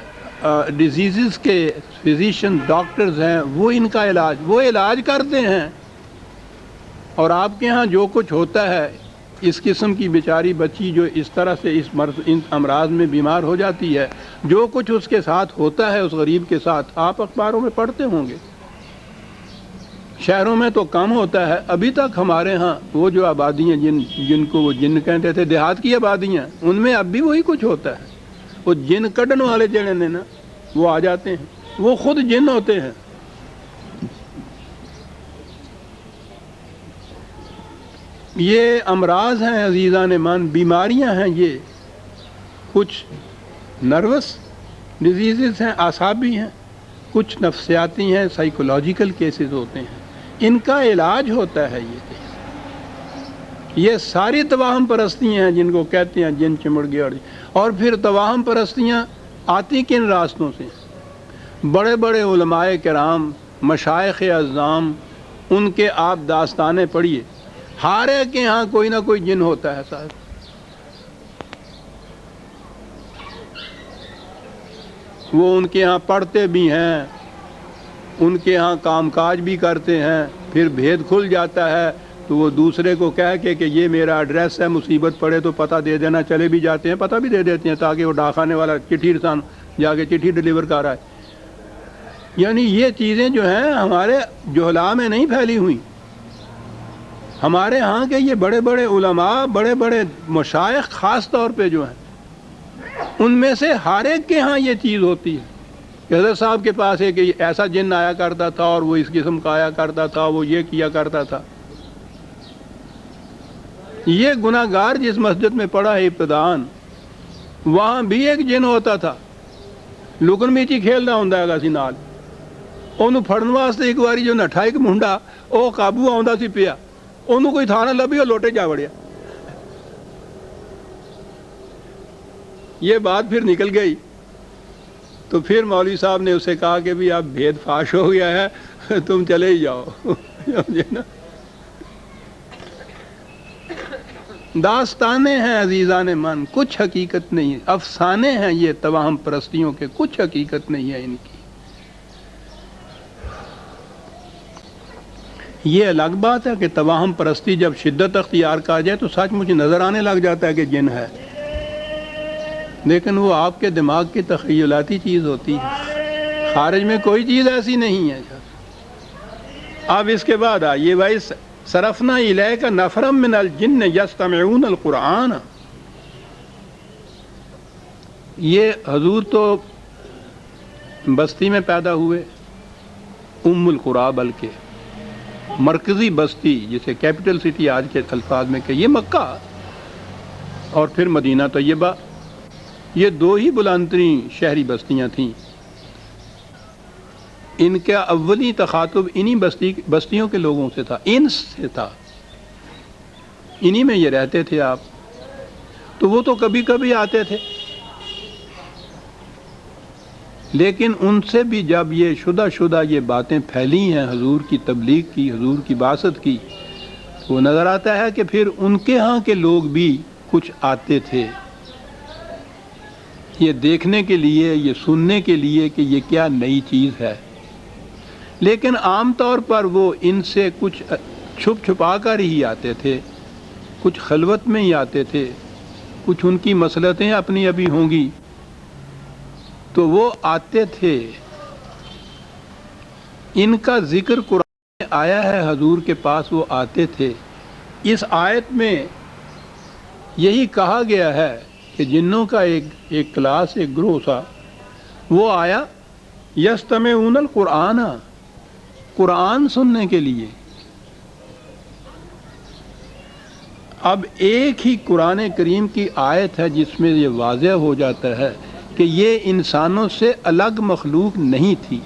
Speaker 1: ڈیزیزز کے فزیشین ڈاکٹرز ہیں وہ ان کا علاج کرتے ہیں۔ اور آپ کے ہاں جو کچھ ہوتا ہے، اس قسم کی بیچاری بچی جو اس طرح سے ان امراض میں بیمار ہو جاتی ہے، جو کچھ اس کے ساتھ ہوتا ہے اس غریب کے ساتھ، آپ اخباروں میں پڑھتے ہوں گے۔ شہروں میں تو کم ہوتا ہے، ابھی تک ہمارے ہاں وہ جو آبادیاں جن کو وہ جن کہتے تھے، دیہات کی آبادیاں، ان میں اب بھی وہی کچھ ہوتا ہے۔ وہ جن کڈن والے جڑے نے نا، وہ آ جاتے ہیں، وہ خود جن ہوتے ہیں۔ یہ امراض ہیں عزیزان من، بیماریاں ہیں، یہ کچھ نروس ڈیزیزز ہیں، اعصابی ہیں، کچھ نفسیاتی ہیں، سائیکولوجیکل کیسز ہوتے ہیں، ان کا علاج ہوتا ہے۔ یہ ساری توہم پرستیاں ہیں جن کو کہتے ہیں جن چمڑ گیا۔ اور پھر توہم پرستیاں آتی کن راستوں سے؟ بڑے بڑے علماء کرام، مشائخ اعظام، ان کے آپ داستانیں پڑھیے، ہر ایک کے ہاں کوئی نہ کوئی جن ہوتا ہے صاحب۔ وہ ان کے ہاں پڑھتے بھی ہیں، ان کے ہاں کام کاج بھی کرتے ہیں، پھر بھید کھل جاتا ہے تو وہ دوسرے کو کہہ کے کہ یہ میرا ایڈریس ہے، مصیبت پڑے تو پتہ دے دینا، چلے بھی جاتے ہیں، پتہ بھی دے دیتے ہیں تاکہ وہ ڈاکخانے والا چٹھی رسان جا کے چٹھی ڈلیور کر رہا ہے۔ یعنی یہ چیزیں جو ہیں ہمارے جہلاء میں نہیں پھیلی ہوئی، ہمارے ہاں کے یہ بڑے بڑے علماء، بڑے بڑے مشائخ خاص طور پہ جو ہیں، ان میں سے ہر ایک کے ہاں یہ چیز ہوتی ہے۔ حضرت صاحب کے پاس ایک ایسا جن آیا کرتا تھا اور وہ اس قسم کا آیا کرتا تھا، وہ یہ کیا کرتا تھا۔ یہ گناہ گار جس مسجد میں پڑا ہے ابتدان، وہاں بھی ایک جن ہوتا تھا، لکن میچی کھیلنا ہوندا ہے سی نال، انہوں پھڑن واسطے ایک باری جو نٹھا ایک منڈا وہ قابو آوندا سی پیا، انہوں کوئی تھانہ لبھی اور لوٹے جا وڑیا۔ یہ بات پھر نکل گئی تو پھر مولوی صاحب نے اسے کہا کہ بھی اب بھید فاش ہو گیا ہے، تم چلے ہی جاؤ۔ داستانیں ہیں عزیزان من، کچھ حقیقت نہیں ہے، افسانے ہیں یہ توہم پرستیوں کے، کچھ حقیقت نہیں ہے ان کی۔ یہ الگ بات ہے کہ توہم پرستی جب شدت اختیار کر جائے تو سچ مجھے نظر آنے لگ جاتا ہے کہ جن ہے، لیکن وہ آپ کے دماغ کی تخیلاتی چیز ہوتی ہے، خارج میں کوئی چیز ایسی نہیں ہے۔ اب اس کے بعد آئیے بھائی، صرفنا الیک نفرا من الجن یستمعون القرآن۔ یہ حضور تو بستی میں پیدا ہوئے، ام القریٰ، بلکہ مرکزی بستی جسے کیپٹل سٹی آج کے الفاظ میں کہیے، مکہ اور پھر مدینہ طیبہ، یہ دو ہی بلند ترین شہری بستیاں تھیں۔ ان کا اولی تخاطب انہی بستیوں کے لوگوں سے تھا، انس سے تھا، انہی میں یہ رہتے تھے آپ، تو وہ تو کبھی کبھی آتے تھے، لیکن ان سے بھی جب یہ شدہ یہ باتیں پھیلی ہیں حضور کی تبلیغ کی، حضور کی بعثت کی، تو نظر آتا ہے کہ پھر ان کے ہاں کے لوگ بھی کچھ آتے تھے یہ دیکھنے کے لیے، یہ سننے کے لیے کہ یہ کیا نئی چیز ہے، لیکن عام طور پر وہ ان سے کچھ چھپا کر ہی آتے تھے، کچھ خلوت میں ہی آتے تھے، کچھ ان کی مصلحتیں اپنی ابھی ہوں گی تو وہ آتے تھے. ان کا ذکر قرآن میں آیا ہے، حضور کے پاس وہ آتے تھے. اس آیت میں یہی کہا گیا ہے کہ جنوں کا ایک کلاس، ایک گروہ تھا، وہ آیا یستمعون القرآن، قرآن سننے کے لیے. اب ایک ہی قرآن کریم کی آیت ہے جس میں یہ واضح ہو جاتا ہے کہ یہ انسانوں سے الگ مخلوق نہیں تھی.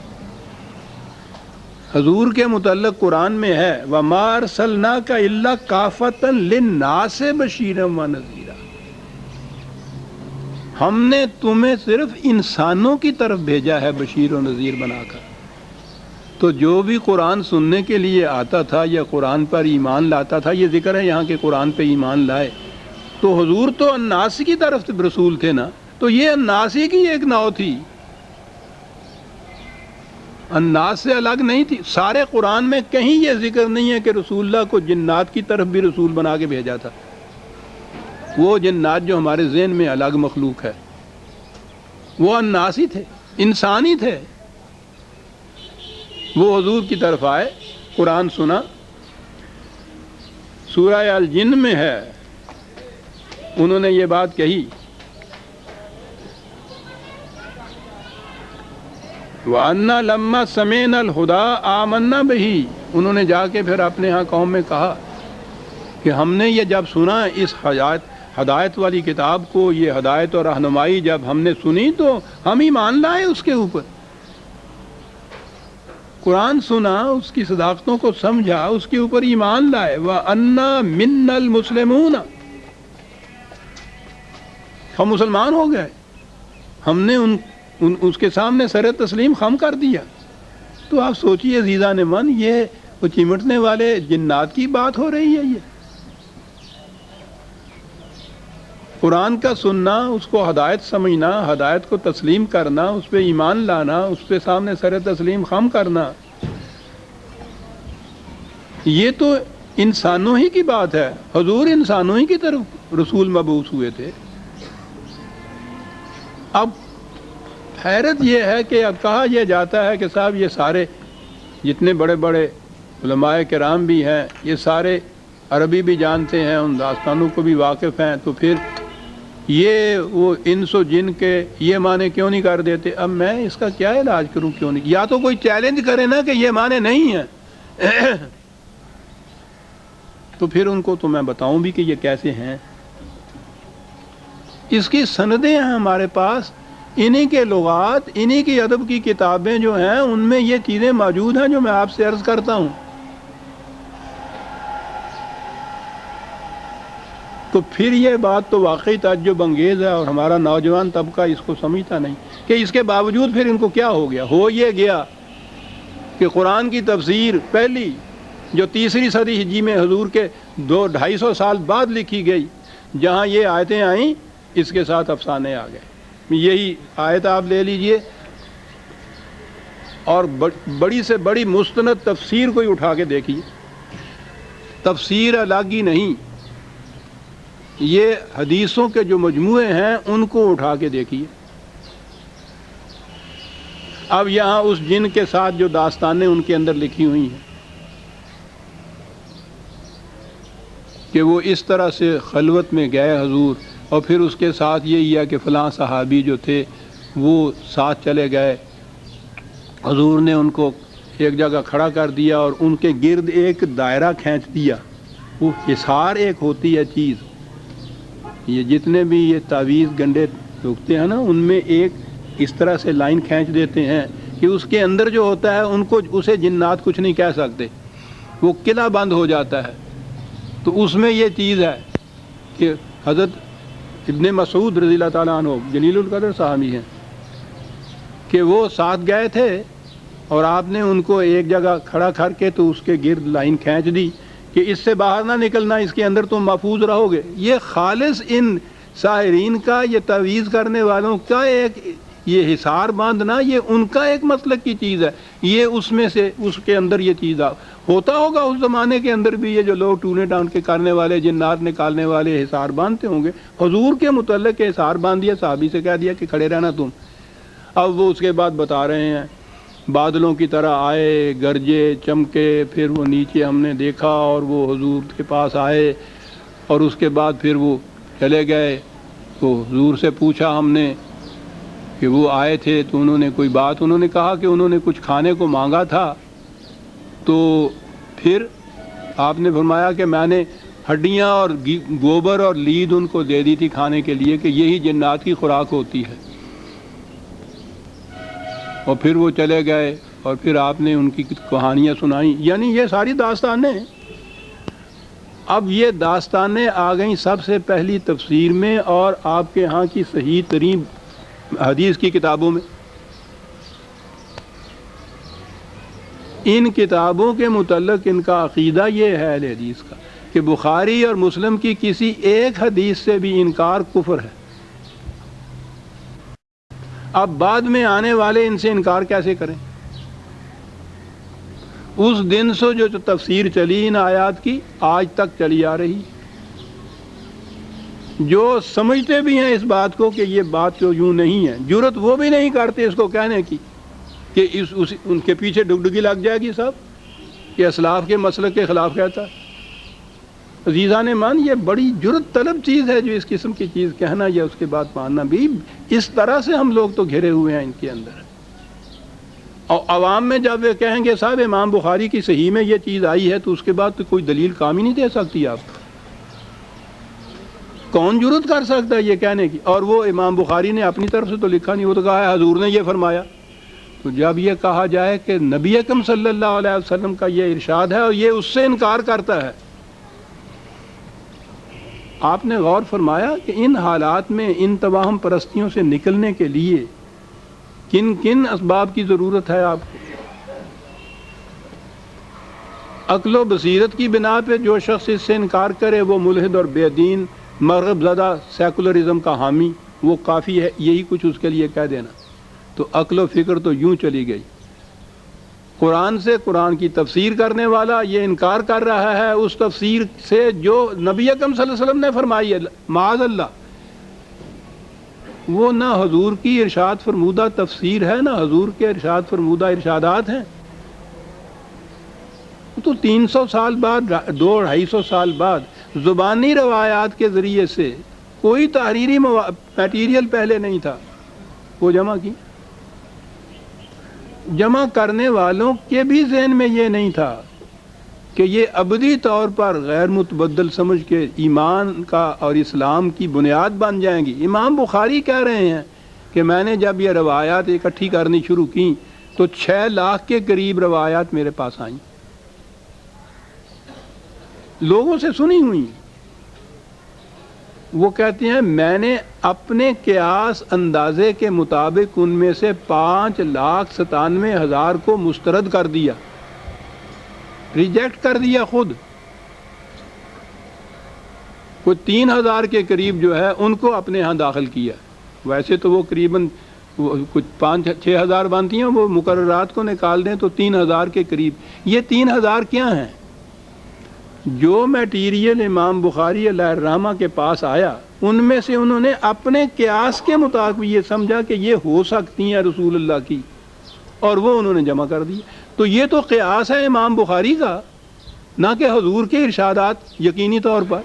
Speaker 1: حضور کے متعلق قرآن میں ہے وَمَا أَرْسَلْنَاكَ إِلَّا كَافَةً لِلنَّاسِ بَشِيرًا وَنَذِيرًا، ہم نے تمہیں صرف انسانوں کی طرف بھیجا ہے بشیر و نذیر بنا کر. تو جو بھی قرآن سننے کے لیے آتا تھا یا قرآن پر ایمان لاتا تھا، یہ ذکر ہے یہاں کے قرآن پہ ایمان لائے، تو حضور تو الناس کی طرف رسول تھے نا، تو یہ الناس ہی کی ایک نو تھی، الناس سے الگ نہیں تھی. سارے قرآن میں کہیں یہ ذکر نہیں ہے کہ رسول اللہ کو جنات کی طرف بھی رسول بنا کے بھیجا تھا. وہ جنات جو ہمارے ذہن میں الگ مخلوق ہے، وہ الناس ہی تھے، انسان ہی تھے. وہ حضور کی طرف آئے، قرآن سنا. سورہ الجن میں ہے، انہوں نے یہ بات کہی وَأَنَّا لَمَّا سَمِعْنَا الْهُدَىٰ آمَنَّا بِهِ. انہوں نے جا کے پھر اپنے ہاں قوم میں کہا کہ ہم نے یہ جب سنا اس ہدایت والی کتاب کو، یہ ہدایت اور رہنمائی جب ہم نے سنی تو ہم ایمان لائے اس کے اوپر. قرآن سنا، اس کی صداقتوں کو سمجھا، اس کے اوپر ایمان لائے. وَأَنَّا مِنَّا الْمُسْلِمُونَ، ہم مسلمان ہو گئے، ہم نے اس کے سامنے سر تسلیم خم کر دیا. تو آپ سوچئے عزیزان من، یہ وہ چمٹنے والے جنات کی بات ہو رہی ہے. یہ قرآن کا سننا، اس کو ہدایت سمجھنا، ہدایت کو تسلیم کرنا، اس پہ ایمان لانا، اس پہ سامنے سر تسلیم خم کرنا، یہ تو انسانوں ہی کی بات ہے. حضور انسانوں ہی کی طرف رسول مبعوث ہوئے تھے. اب حیرت یہ ہے کہ اب کہا یہ جاتا ہے کہ صاحب یہ سارے جتنے بڑے بڑے علماء کرام بھی ہیں، یہ سارے عربی بھی جانتے ہیں، ان داستانوں کو بھی واقف ہیں، تو پھر یہ وہ انس و جن کے یہ معنی کیوں نہیں کر دیتے؟ اب میں اس کا کیا علاج کروں؟ کیوں نہیں؟ یا تو کوئی چیلنج کرے نا کہ یہ معنی نہیں ہیں تو پھر ان کو تو میں بتاؤں بھی کہ یہ کیسے ہیں. اس کی سندیں ہیں ہمارے پاس، انہی کے لغات، انہی کی ادب کی کتابیں جو ہیں ان میں یہ چیزیں موجود ہیں جو میں آپ سے عرض کرتا ہوں. تو پھر یہ بات تو واقعی تعجب انگیز ہے، اور ہمارا نوجوان طبقہ اس کو سمجھتا نہیں کہ اس کے باوجود پھر ان کو کیا ہو گیا. ہو یہ گیا کہ قرآن کی تفسیر پہلی جو تیسری صدی ہجری میں حضور کے 200-250 سال بعد لکھی گئی، جہاں یہ آیتیں آئیں، اس کے ساتھ افسانے آ گئے. یہی آیت آپ لے لیجئے اور بڑی سے بڑی مستند تفسیر کوئی اٹھا کے دیکھیے، تفسیر الگ ہی نہیں، یہ حدیثوں کے جو مجموعے ہیں ان کو اٹھا کے دیکھیے. اب یہاں اس جن کے ساتھ جو داستانیں ان کے اندر لکھی ہوئی ہیں کہ وہ اس طرح سے خلوت میں گئے حضور، اور پھر اس کے ساتھ یہی ہے کہ فلاں صحابی جو تھے وہ ساتھ چلے گئے، حضور نے ان کو ایک جگہ کھڑا کر دیا اور ان کے گرد ایک دائرہ کھینچ دیا. وہ حصار ایک ہوتی ہے چیز، یہ جتنے بھی یہ تعویذ گنڈے روکتے ہیں نا، ان میں ایک اس طرح سے لائن کھینچ دیتے ہیں کہ اس کے اندر جو ہوتا ہے ان کو اسے جنات کچھ نہیں کہہ سکتے، وہ قلعہ بند ہو جاتا ہے. تو اس میں یہ چیز ہے کہ حضرت ابن مسعود رضی اللہ تعالیٰ عنہ جلیل القدر صحابی ہیں کہ وہ ساتھ گئے تھے اور آپ نے ان کو ایک جگہ کھڑا کر کے تو اس کے گرد لائن کھینچ دی کہ اس سے باہر نہ نکلنا، اس کے اندر تم محفوظ رہو گے. یہ خالص ان ساحرین کا، یہ تعویذ کرنے والوں کا ایک یہ حصار باندھنا یہ ان کا ایک مسلک کی چیز ہے، یہ اس میں سے اس کے اندر یہ چیز ہوتا ہوگا اس زمانے کے اندر بھی، یہ جو لوگ ٹونے ٹاؤن کے کرنے والے، جنات نکالنے والے حصار باندھتے ہوں گے، حضور کے متعلق حصار باندھ دیا، صحابی سے کہہ دیا کہ کھڑے رہنا تم۔ اب وہ اس کے بعد بتا رہے ہیں بادلوں کی طرح آئے، گرجے، چمکے، پھر وہ نیچے ہم نے دیکھا اور وہ حضور کے پاس آئے، اور اس کے بعد پھر وہ چلے گئے۔ تو حضور سے پوچھا ہم نے کہ وہ آئے تھے تو انہوں نے کوئی بات، انہوں نے کہا کہ انہوں نے کچھ کھانے کو مانگا تھا، تو پھر آپ نے فرمایا کہ میں نے ہڈیاں اور گوبر اور لید ان کو دے دی تھی کھانے کے لیے کہ یہی جنات کی خوراک ہوتی ہے۔ اور پھر وہ چلے گئے اور پھر آپ نے ان کی کہانیاں سنائیں، یعنی یہ ساری داستانیں۔ اب یہ داستانیں آ گئیں سب سے پہلی تفسیر میں اور آپ کے ہاں کی صحیح ترین حدیث کی کتابوں میں۔ ان کتابوں کے متعلق ان کا عقیدہ یہ ہے اہل حدیث کا کہ بخاری اور مسلم کی کسی ایک حدیث سے بھی انکار کفر ہے۔ اب بعد میں آنے والے ان سے انکار کیسے کریں؟ اس دن سے جو تفسیر چلی ان آیات کی آج تک چلی آ رہی، جو سمجھتے بھی ہیں اس بات کو کہ یہ بات تو یوں نہیں ہے، جرت وہ بھی نہیں کرتے اس کو کہنے کی کہ ان کے پیچھے ڈگڈگی لگ جائے گی صاحب کہ اسلاف کے مسلک کے خلاف کہتا ہے۔ عزیزان مان، یہ بڑی جرت طلب چیز ہے جو اس قسم کی چیز کہنا یا اس کے بعد ماننا بھی، اس طرح سے ہم لوگ تو گھرے ہوئے ہیں ان کے اندر۔ اور عوام میں جب وہ کہیں گے صاحب امام بخاری کی صحیح میں یہ چیز آئی ہے تو اس کے بعد تو کوئی دلیل کام ہی نہیں دے سکتی آپ، کون جرت کر سکتا ہے یہ کہنے کی؟ اور وہ امام بخاری نے اپنی طرف سے تو لکھا نہیں، وہ تو کہا ہے حضور نے یہ فرمایا۔ تو جب یہ کہا جائے کہ نبی اکرم صلی اللہ علیہ وسلم کا یہ ارشاد ہے اور یہ اس سے انکار کرتا ہے، آپ نے غور فرمایا کہ ان حالات میں ان توہم پرستیوں سے نکلنے کے لیے کن کن اسباب کی ضرورت ہے آپ کو؟ عقل و بصیرت کی بنا پہ جو شخص اس سے انکار کرے وہ ملحد اور بے دین، مغرب زدہ سیکولرزم کا حامی، وہ کافی ہے یہی کچھ اس کے لیے کہہ دینا۔ تو عقل و فکر تو یوں چلی گئی۔ قرآن سے، قرآن کی تفسیر کرنے والا یہ انکار کر رہا ہے اس تفسیر سے جو نبی اکرم صلی اللہ علیہ وسلم نے فرمائی ہے، معاذ اللہ، وہ نہ حضور کی ارشاد فرمودہ تفسیر ہے، نہ حضور کے ارشاد فرمودہ ارشادات ہیں۔ تو 300 سال بعد، 200-250 سال بعد زبانی روایات کے ذریعے سے کوئی تحریری میٹیریل پہلے نہیں تھا، وہ جمع کی، جمع کرنے والوں کے بھی ذہن میں یہ نہیں تھا کہ یہ ابدی طور پر غیر متبدل سمجھ کے ایمان کا اور اسلام کی بنیاد بن جائیں گی۔ امام بخاری کہہ رہے ہیں کہ میں نے جب یہ روایات اکٹھی کرنی شروع کی تو 6 لاکھ کے قریب روایات میرے پاس آئیں، لوگوں سے سنی ہوئی۔ وہ کہتے ہیں میں نے اپنے قیاس اندازے کے مطابق ان میں سے 5,97,000 کو مسترد کر دیا، ریجیکٹ کر دیا خود۔ کوئی 3,000 کے قریب جو ہے ان کو اپنے ہاں داخل کیا۔ ویسے تو وہ قریباً کچھ 5-6 ہزار بنتی ہیں، وہ مقررات کو نکال دیں تو 3,000 کے قریب۔ یہ 3,000 کیا ہیں؟ جو میٹیریل امام بخاری علیہ الرحمہ کے پاس آیا ان میں سے انہوں نے اپنے قیاس کے مطابق یہ سمجھا کہ یہ ہو سکتی ہیں رسول اللہ کی، اور وہ انہوں نے جمع کر دی۔ تو یہ تو قیاس ہے امام بخاری کا، نہ کہ حضور کے ارشادات یقینی طور پر۔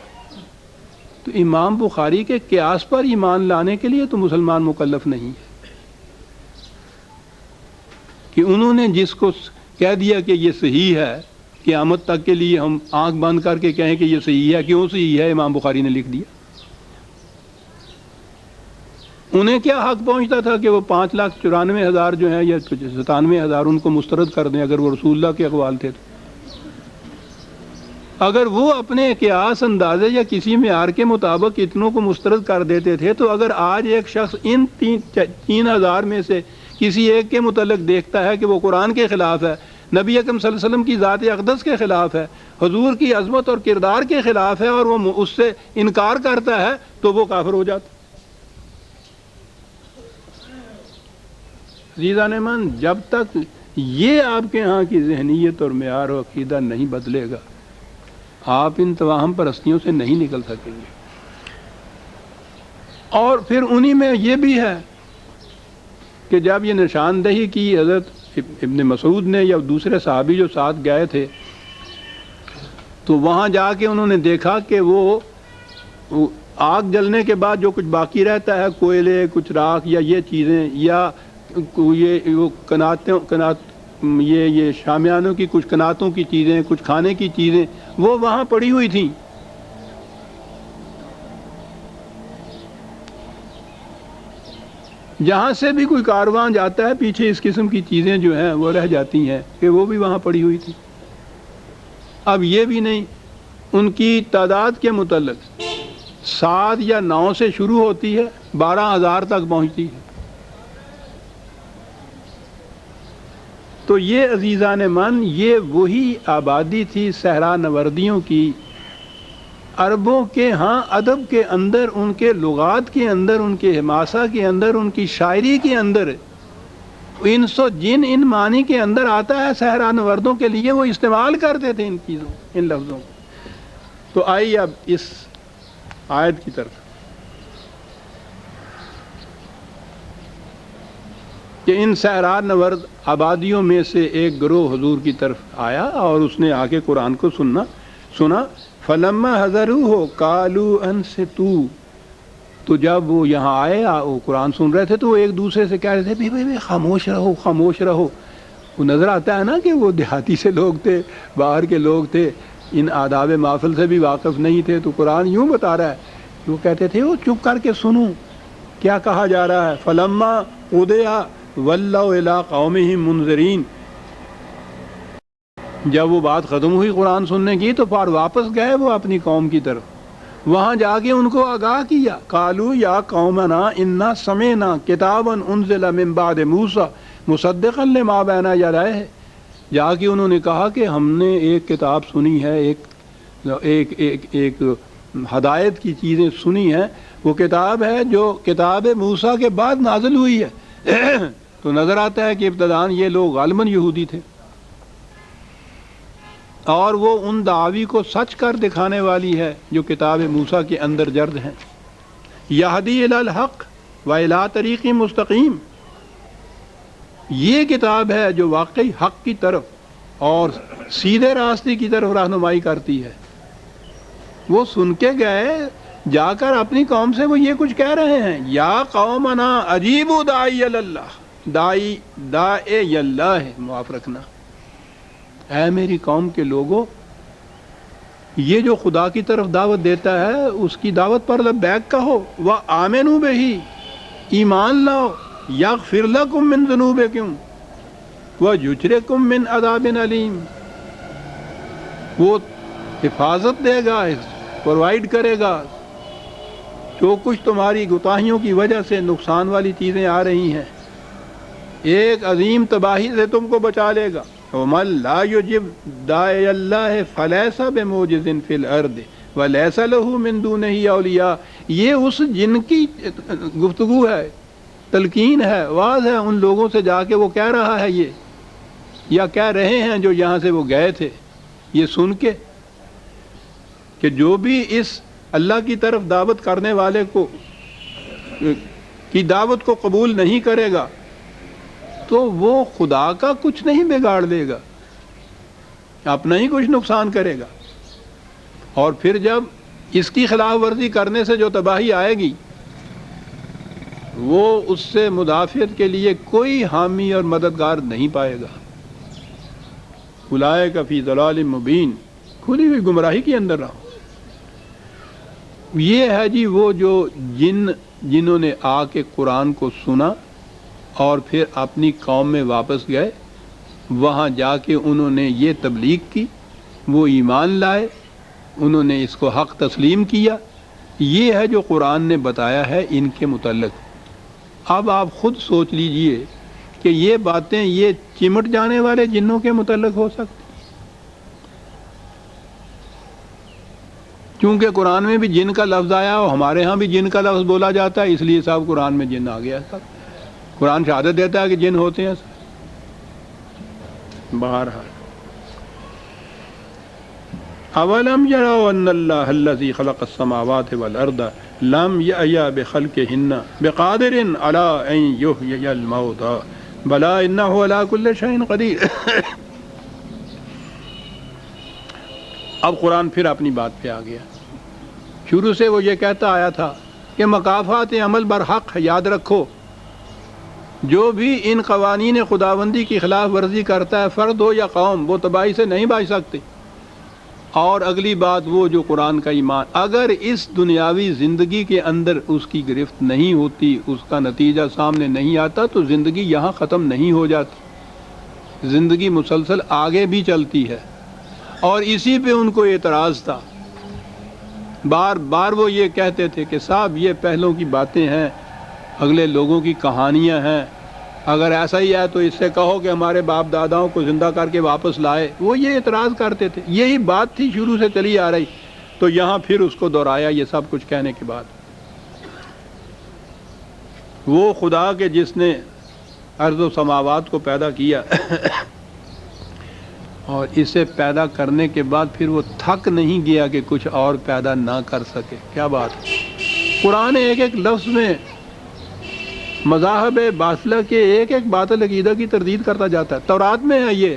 Speaker 1: تو امام بخاری کے قیاس پر ایمان لانے کے لیے تو مسلمان مکلف نہیں ہے کہ انہوں نے جس کو کہہ دیا کہ یہ صحیح ہے، قیامت تک کے لیے ہم آنکھ بند کر کے کہیں کہ یہ صحیح ہے۔ کیوں صحیح ہے؟ امام بخاری نے لکھ دیا۔ انہیں کیا حق پہنچتا تھا کہ وہ 5,94,000 جو ہیں یا 97,000 ان کو مسترد کر دیں اگر وہ رسول اللہ کے اقوال تھے تو؟ اگر وہ اپنے قیاس اندازے یا کسی معیار کے مطابق اتنوں کو مسترد کر دیتے تھے، تو اگر آج ایک شخص ان 3,000 میں سے کسی ایک کے متعلق دیکھتا ہے کہ وہ قرآن کے خلاف ہے، نبی اکرم صلی اللہ علیہ وسلم کی ذات اقدس کے خلاف ہے، حضور کی عظمت اور کردار کے خلاف ہے، اور وہ اس سے انکار کرتا ہے، تو وہ کافر ہو جاتا۔ عزیزان من جب تک یہ آپ کے ہاں کی ذہنیت اور معیار و عقیدہ نہیں بدلے گا آپ ان توہم پرستیوں سے نہیں نکل سکیں گے۔ اور پھر انہی میں یہ بھی ہے کہ جب یہ نشاندہی کی حضرت ابن مسعود نے یا دوسرے صحابی جو ساتھ گئے تھے تو وہاں جا کے انہوں نے دیکھا کہ وہ آگ جلنے کے بعد جو کچھ باقی رہتا ہے کوئلے کچھ راکھ یا یہ چیزیں یا یہ وہ یہ شامیانوں کی کچھ کناتوں کی چیزیں کچھ کھانے کی چیزیں وہ وہاں پڑی ہوئی تھیں۔ جہاں سے بھی کوئی کارواں جاتا ہے پیچھے اس قسم کی چیزیں جو ہیں وہ رہ جاتی ہیں کہ وہ بھی وہاں پڑی ہوئی تھی۔ اب یہ بھی نہیں، ان کی تعداد کے متعلق 7 یا 9 سے شروع ہوتی ہے 12,000 تک پہنچتی ہے۔ تو یہ عزیزان من یہ وہی آبادی تھی صحرا نوردیوں کی، عربوں کے ہاں ادب کے اندر ان کے لغات کے اندر ان کے حماسہ کے اندر ان کی شاعری کے اندر انس و جن ان معنی کے اندر آتا ہے صحرا نوردوں کے لیے وہ استعمال کرتے تھے ان چیزوں ان لفظوں کو۔ تو آئیے اب اس آیت کی طرف کہ ان صحرا نورد آبادیوں میں سے ایک گروہ حضور کی طرف آیا اور اس نے آ کے قرآن کو سنا فلما حضروہ قالوا انصتوا، تو جب وہ یہاں آئے وہ قرآن سن رہے تھے تو وہ ایک دوسرے سے کہہ رہے تھے بھئی خاموش رہو خاموش رہو۔ وہ نظر آتا ہے نا کہ وہ دیہاتی سے لوگ تھے، باہر کے لوگ تھے، ان آداب محفل سے بھی واقف نہیں تھے، تو قرآن یوں بتا رہا ہے وہ کہتے تھے وہ چپ کر کے سنو کیا کہا جا رہا ہے۔ فلما قضیا ولوا الی قومہم منذرین، جب وہ بات ختم ہوئی قرآن سننے کی تو پھر واپس گئے وہ اپنی قوم کی طرف، وہاں جا کے ان کو آگاہ کیا قالوا یا قومنا انا سمعنا کتابا انزل من بعد موسیٰ مصدقا لما بین یدیہ، جا کے انہوں نے کہا کہ ہم نے ایک کتاب سنی ہے، ایک ہدایت کی چیزیں سنی ہیں، وہ کتاب ہے جو کتاب موسیٰ کے بعد نازل ہوئی ہے۔ تو نظر آتا ہے کہ ابتداً یہ لوگ غالباً یہودی تھے اور وہ ان دعاوی کو سچ کر دکھانے والی ہے جو کتاب موسیٰ کے اندر درج ہیں۔ یہدی الی الحق و الی طریق مستقیم، یہ کتاب ہے جو واقعی حق کی طرف اور سیدھے راستے کی طرف رہنمائی کرتی ہے۔ وہ سن کے گئے جا کر اپنی قوم سے وہ یہ کچھ کہہ رہے ہیں یا قومنا اجیبوا داعی اللہ، داعی اللہ ہے معاف رکھنا، اے میری قوم کے لوگوں یہ جو خدا کی طرف دعوت دیتا ہے اس کی دعوت پر لبیک کہو، وآمنوا بہ، ایمان لاؤ، یغفر لکم من ذنوبکم ویجرکم من عذاب علیم، وہ حفاظت دے گا، پرووائڈ کرے گا، جو کچھ تمہاری کوتاہیوں کی وجہ سے نقصان والی چیزیں آ رہی ہیں ایک عظیم تباہی سے تم کو بچا لے گا۔ وَمَن لَا يُجِبْ دَاعِيَ اللَّهِ فَلَيْسَ بِمُعْجِزٍ فِي الْأَرْضِ وَلَيْسَ لَهُ مِن دُونِهِ أَوْلِيَاء، یہ اس جن کی گفتگو ہے، تلقین ہے، واعظ ہے ان لوگوں سے جا کے وہ کہہ رہا ہے یہ یا کہہ رہے ہیں جو یہاں سے وہ گئے تھے، یہ سن کے کہ جو بھی اس اللہ کی طرف دعوت کرنے والے کو کی دعوت کو قبول نہیں کرے گا تو وہ خدا کا کچھ نہیں بگاڑ لے گا، اپنا ہی کچھ نقصان کرے گا، اور پھر جب اس کی خلاف ورزی کرنے سے جو تباہی آئے گی وہ اس سے مدافعت کے لیے کوئی حامی اور مددگار نہیں پائے گا۔ اولئک فی ضلال مبین، کھلی ہوئی گمراہی کے اندر رہو۔ یہ ہے جی وہ جو جنہوں نے آ کے قرآن کو سنا اور پھر اپنی قوم میں واپس گئے، وہاں جا کے انہوں نے یہ تبلیغ کی، وہ ایمان لائے، انہوں نے اس کو حق تسلیم کیا، یہ ہے جو قرآن نے بتایا ہے ان کے متعلق۔ اب آپ خود سوچ لیجئے کہ یہ باتیں یہ چمٹ جانے والے جنوں کے متعلق ہو سکتی، کیونکہ قرآن میں بھی جن کا لفظ آیا اور ہمارے ہاں بھی جن کا لفظ بولا جاتا ہے، اس لیے صاحب قرآن میں جن آ گیا سب۔ قرآن شہادت دیتا ہے کہ جن ہوتے ہیں. بہرحال اولم یروا ان اللہ الذی خلق السماوات والارض لم یأی بخلقہن بقادر علی ان یحیی الموتى بلا انہ علی کل شیء قدیر. اب قرآن پھر اپنی بات پہ آ گیا. شروع سے وہ یہ کہتا آیا تھا کہ مکافات عمل برحق ہے، یاد رکھو جو بھی ان قوانین خداوندی کی خلاف ورزی کرتا ہے، فرد ہو یا قوم، وہ تباہی سے نہیں بچ سکتے. اور اگلی بات وہ جو قرآن کا ایمان، اگر اس دنیاوی زندگی کے اندر اس کی گرفت نہیں ہوتی، اس کا نتیجہ سامنے نہیں آتا، تو زندگی یہاں ختم نہیں ہو جاتی، زندگی مسلسل آگے بھی چلتی ہے. اور اسی پہ ان کو اعتراض تھا. بار بار وہ یہ کہتے تھے کہ صاحب یہ پہلوں کی باتیں ہیں، اگلے لوگوں کی کہانیاں ہیں، اگر ایسا ہی ہے تو اس سے کہو کہ ہمارے باپ داداؤں کو زندہ کر کے واپس لائے. وہ یہ اعتراض کرتے تھے. یہی بات تھی شروع سے چلی آ رہی، تو یہاں پھر اس کو دہرایا یہ سب کچھ کہنے کے بعد. وہ خدا کے جس نے ارض و سماوات کو پیدا کیا اور اسے پیدا کرنے کے بعد پھر وہ تھک نہیں گیا کہ کچھ اور پیدا نہ کر سکے. کیا بات ہے. قرآن ایک ایک لفظ میں مذاہب باطلہ کے ایک ایک باطل عقیدہ کی تردید کرتا جاتا ہے. تورات میں ہے یہ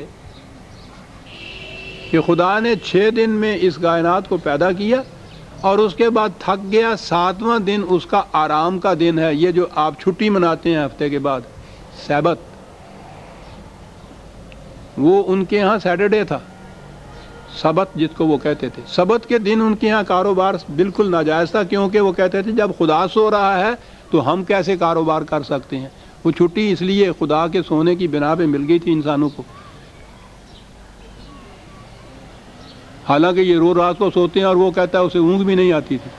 Speaker 1: کہ خدا نے 6 دن میں اس کائنات کو پیدا کیا اور اس کے بعد تھک گیا. 7واں دن اس کا آرام کا دن ہے. یہ جو آپ چھٹی مناتے ہیں ہفتے کے بعد، سبت، وہ ان کے ہاں سیٹرڈے تھا. سبت جس کو وہ کہتے تھے، سبت کے دن ان کے ہاں کاروبار بالکل ناجائز تھا، کیونکہ وہ کہتے تھے جب خدا سو رہا ہے تو ہم کیسے کاروبار کر سکتے ہیں. وہ چھٹی اس لیے خدا کے سونے کی بنا پہ مل گئی تھی انسانوں کو. حالانکہ یہ روز رات کو سوتے ہیں اور وہ کہتا ہے اسے اونگ بھی نہیں آتی تھی.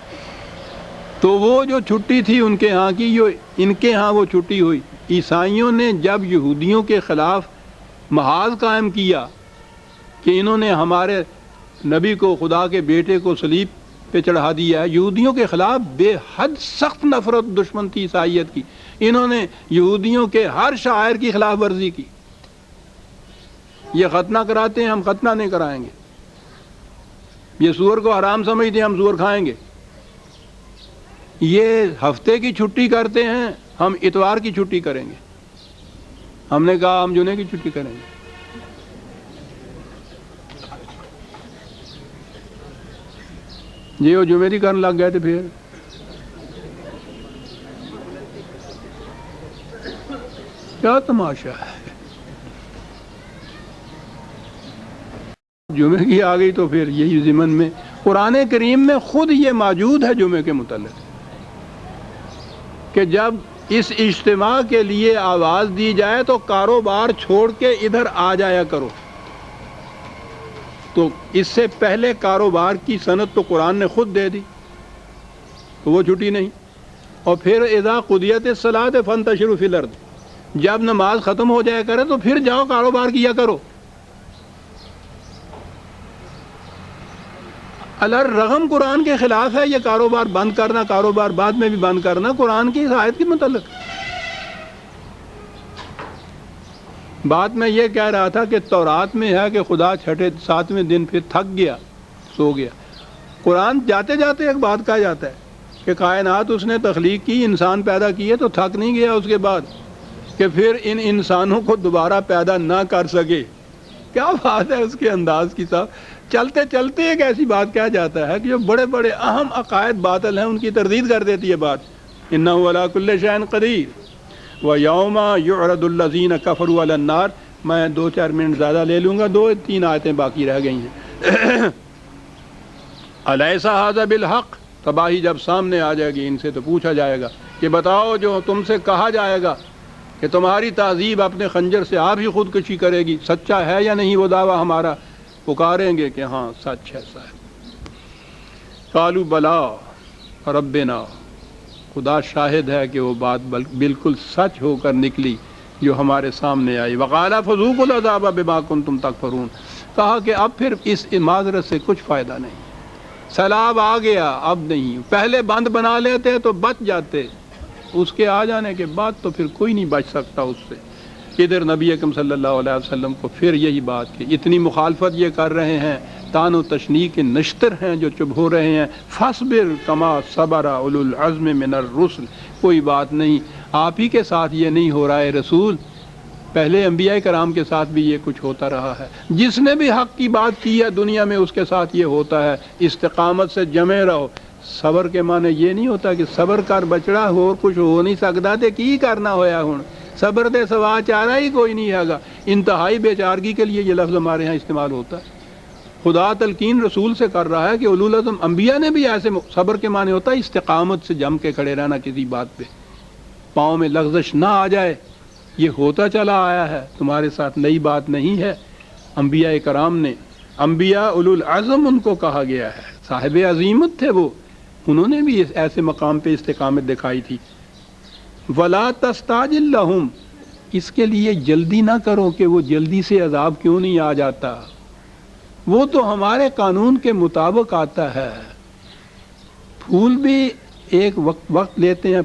Speaker 1: تو وہ جو چھٹی تھی ان کے ہاں کی، جو ان کے ہاں وہ چھٹی ہوئی. عیسائیوں نے جب یہودیوں کے خلاف محاذ قائم کیا کہ انہوں نے ہمارے نبی کو، خدا کے بیٹے کو صلیب پہ چڑھا دیا ہے، یہودیوں کے خلاف بے حد سخت نفرت دشمن تھی عیسائیت کی. انہوں نے یہودیوں کے ہر شاعر کی خلاف ورزی کی. یہ ختنہ کراتے ہیں، ہم ختنہ نہیں کرائیں گے. یہ سور کو حرام سمجھتے ہیں، ہم سور کھائیں گے. یہ ہفتے کی چھٹی کرتے ہیں، ہم اتوار کی چھٹی کریں گے. ہم نے کہا ہم جمعے کی چھٹی کریں گے. یہ وہ جمعے کی کرنے لگ گئے تھے. پھر کیا تماشا ہے. جمعے کی آ گئی تو پھر یہی ضمن میں قرآن کریم میں خود یہ موجود ہے جمعے کے متعلق کہ جب اس اجتماع کے لیے آواز دی جائے تو کاروبار چھوڑ کے ادھر آ جایا کرو. تو اس سے پہلے کاروبار کی صنعت تو قرآن نے خود دے دی، تو وہ چھٹی نہیں. اور پھر اذا قضیت الصلاۃ فانتشروا فی الارض، جب نماز ختم ہو جایا کرے تو پھر جاؤ کاروبار کیا کرو. الرغم قرآن کے خلاف ہے یہ کاروبار بند کرنا، کاروبار بعد میں بھی بند کرنا، قرآن کی اس آیت کے متعلق. بات میں یہ کہہ رہا تھا کہ تورات میں ہے کہ خدا 7ویں دن پھر تھک گیا، سو گیا. قرآن جاتے جاتے ایک بات کہا جاتا ہے کہ کائنات اس نے تخلیق کی، انسان پیدا کیے تو تھک نہیں گیا اس کے بعد کہ پھر ان انسانوں کو دوبارہ پیدا نہ کر سکے. کیا بات ہے اس کے انداز کی صاحب. چلتے چلتے ایک ایسی بات کہا جاتا ہے کہ جو بڑے بڑے اہم عقائد باطل ہیں ان کی تردید کر دیتی ہے بات. انہ علی کل شیء قدیر ویوم یعرض الذین کفروا علی النار. میں 2-4 منٹ زیادہ لے لوں گا، 2-3 آیتیں باقی رہ گئی ہیں. الیس ھذا بالحق، تباہی جب سامنے آ جائے گی ان سے تو پوچھا جائے گا کہ بتاؤ جو تم سے کہا جائے گا کہ تمہاری تہذیب اپنے خنجر سے آپ ہی خودکشی کرے گی، سچا ہے یا نہیں وہ دعویٰ ہمارا؟ پکاریں گے کہ ہاں سچ ہے صاحب. قالوا بلا ربنا، خدا شاہد ہے کہ وہ بات بالکل سچ ہو کر نکلی جو ہمارے سامنے آئی. وقال فذوقوا العذاب بما کنتم تکفرون، کہا کہ اب پھر اس معذرت سے کچھ فائدہ نہیں. سیلاب آ گیا، اب نہیں. پہلے بند بنا لیتے تو بچ جاتے. اس کے آ جانے کے بعد تو پھر کوئی نہیں بچ سکتا اس سے۔ ادھر نبی اکرم صلی اللہ علیہ وسلم کو پھر یہی بات کہ اتنی مخالفت یہ کر رہے ہیں، تان و تشنیع کے نشتر ہیں جو چپ ہو رہے ہیں، فاصبر کما صبر اولو العزم من الرسل، کوئی بات نہیں، آپ ہی کے ساتھ یہ نہیں ہو رہا ہے رسول، پہلے انبیاء کرام کے ساتھ بھی یہ کچھ ہوتا رہا ہے، جس نے بھی حق کی بات کی ہے دنیا میں اس کے ساتھ یہ ہوتا ہے، استقامت سے جمے رہو۔ صبر کے معنی یہ نہیں ہوتا کہ صبر کر بچڑا اور کچھ ہو نہیں سکتا تے کی کرنا ہویا ہوں، صبر دے سوا چارہ ہی کوئی نہیں ہے گا۔ انتہائی بے چارگی کے لیے یہ لفظ ہمارے ہاں استعمال ہوتا ہے۔ خدا تلقین رسول سے کر رہا ہے کہ اولو العزم انبیاء نے بھی ایسے، صبر کے معنی ہوتا ہے استقامت سے جم کے کھڑے رہنا کسی بات پہ، پاؤں میں لغزش نہ آ جائے، یہ ہوتا چلا آیا ہے، تمہارے ساتھ نئی بات نہیں ہے۔ انبیاء کرام نے، انبیاء اولو العزم ان کو کہا گیا ہے، صاحب عظیمت تھے وہ، انہوں نے بھی ایسے مقام پہ استقامت دکھائی تھی۔ وَلَا تَسْتَعْجِل لَّهُمْ، اس کے لیے جلدی نہ کرو کہ وہ جلدی سے عذاب کیوں نہیں آ جاتا، وہ تو ہمارے قانون کے مطابق آتا ہے۔ پھول بھی ایک وقت لیتے ہیں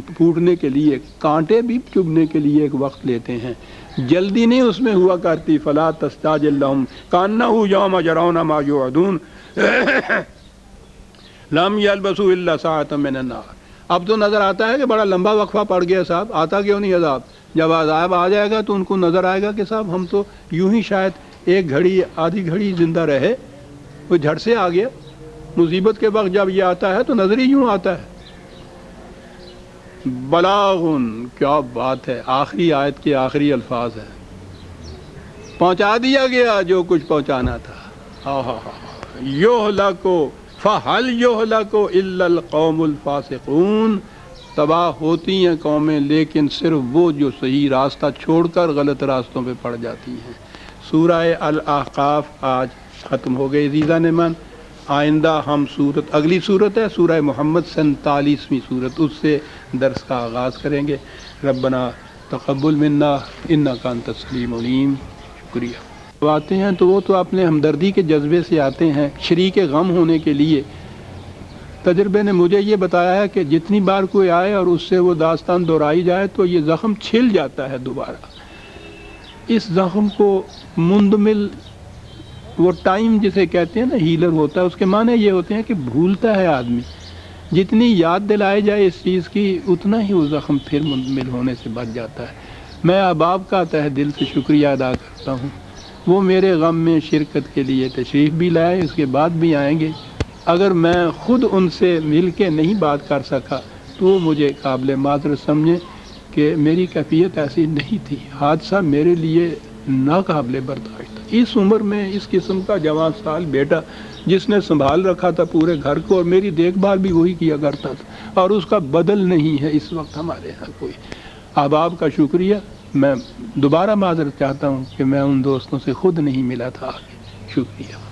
Speaker 1: پھوٹنے کے لیے، کانٹے بھی چبھنے کے لیے ایک وقت لیتے ہیں، جلدی نہیں اس میں ہوا کرتی۔ فلا تستعجل لهم كأنه يوم يرون ما يوعدون لم يلبثوا الا ساعة من النهار۔ اب تو نظر آتا ہے کہ بڑا لمبا وقفہ پڑ گیا صاحب، آتا کیوں نہیں عذاب؟ جب عذاب آ جائے گا تو ان کو نظر آئے گا کہ صاحب ہم تو یوں ہی شاید ایک گھڑی آدھی گھڑی زندہ رہے، وہ جھٹ سے آ گیا۔ مصیبت کے وقت جب یہ آتا ہے تو نظر ہی یوں آتا ہے۔ بلاغن، کیا بات ہے، آخری آیت کے آخری الفاظ ہیں، پہنچا دیا گیا جو کچھ پہنچانا تھا۔ یہلکو فہل یہلکو الا القوم الفاسقون، تباہ ہوتی ہیں قومیں لیکن صرف وہ جو صحیح راستہ چھوڑ کر غلط راستوں پہ پڑ جاتی ہیں۔ سورہ الاحقاف آج ختم ہو گئی عزیزان من۔ آئندہ ہم اگلی صورت ہے سورہ محمد 47ویں صورت، اس سے درس کا آغاز کریں گے۔ ربنا تقبل منا انک انت السمیع العلیم۔ شکریہ۔ آتے ہیں تو وہ تو اپنے ہمدردی کے جذبے سے آتے ہیں، شریک غم ہونے کے لیے۔ تجربے نے مجھے یہ بتایا ہے کہ جتنی بار کوئی آئے اور اس سے وہ داستان دہرائی جائے تو یہ زخم چھل جاتا ہے دوبارہ۔ اس زخم کو مندمل، وہ ٹائم جسے کہتے ہیں نا، ہیلر ہوتا ہے، اس کے معنی یہ ہوتے ہیں کہ بھولتا ہے آدمی، جتنی یاد دلائی جائے اس چیز کی اتنا ہی وہ زخم پھر مندمل ہونے سے بچ جاتا ہے۔ میں احباب کا تہ دل سے شکریہ ادا کرتا ہوں، وہ میرے غم میں شرکت کے لیے تشریف بھی لائے، اس کے بعد بھی آئیں گے۔ اگر میں خود ان سے مل کے نہیں بات کر سکا تو مجھے قابل معذرت سمجھیں کہ میری کیفیت ایسی نہیں تھی، حادثہ میرے لیے ناقابل برداشت تھا۔ اس عمر میں اس قسم کا جوان سال بیٹا جس نے سنبھال رکھا تھا پورے گھر کو، اور میری دیکھ بھال بھی وہی کیا کرتا تھا، اور اس کا بدل نہیں ہے اس وقت ہمارے ہاں کوئی۔ احباب کا شکریہ۔ میں دوبارہ معذرت چاہتا ہوں کہ میں ان دوستوں سے خود نہیں ملا تھا آگے۔ شکریہ۔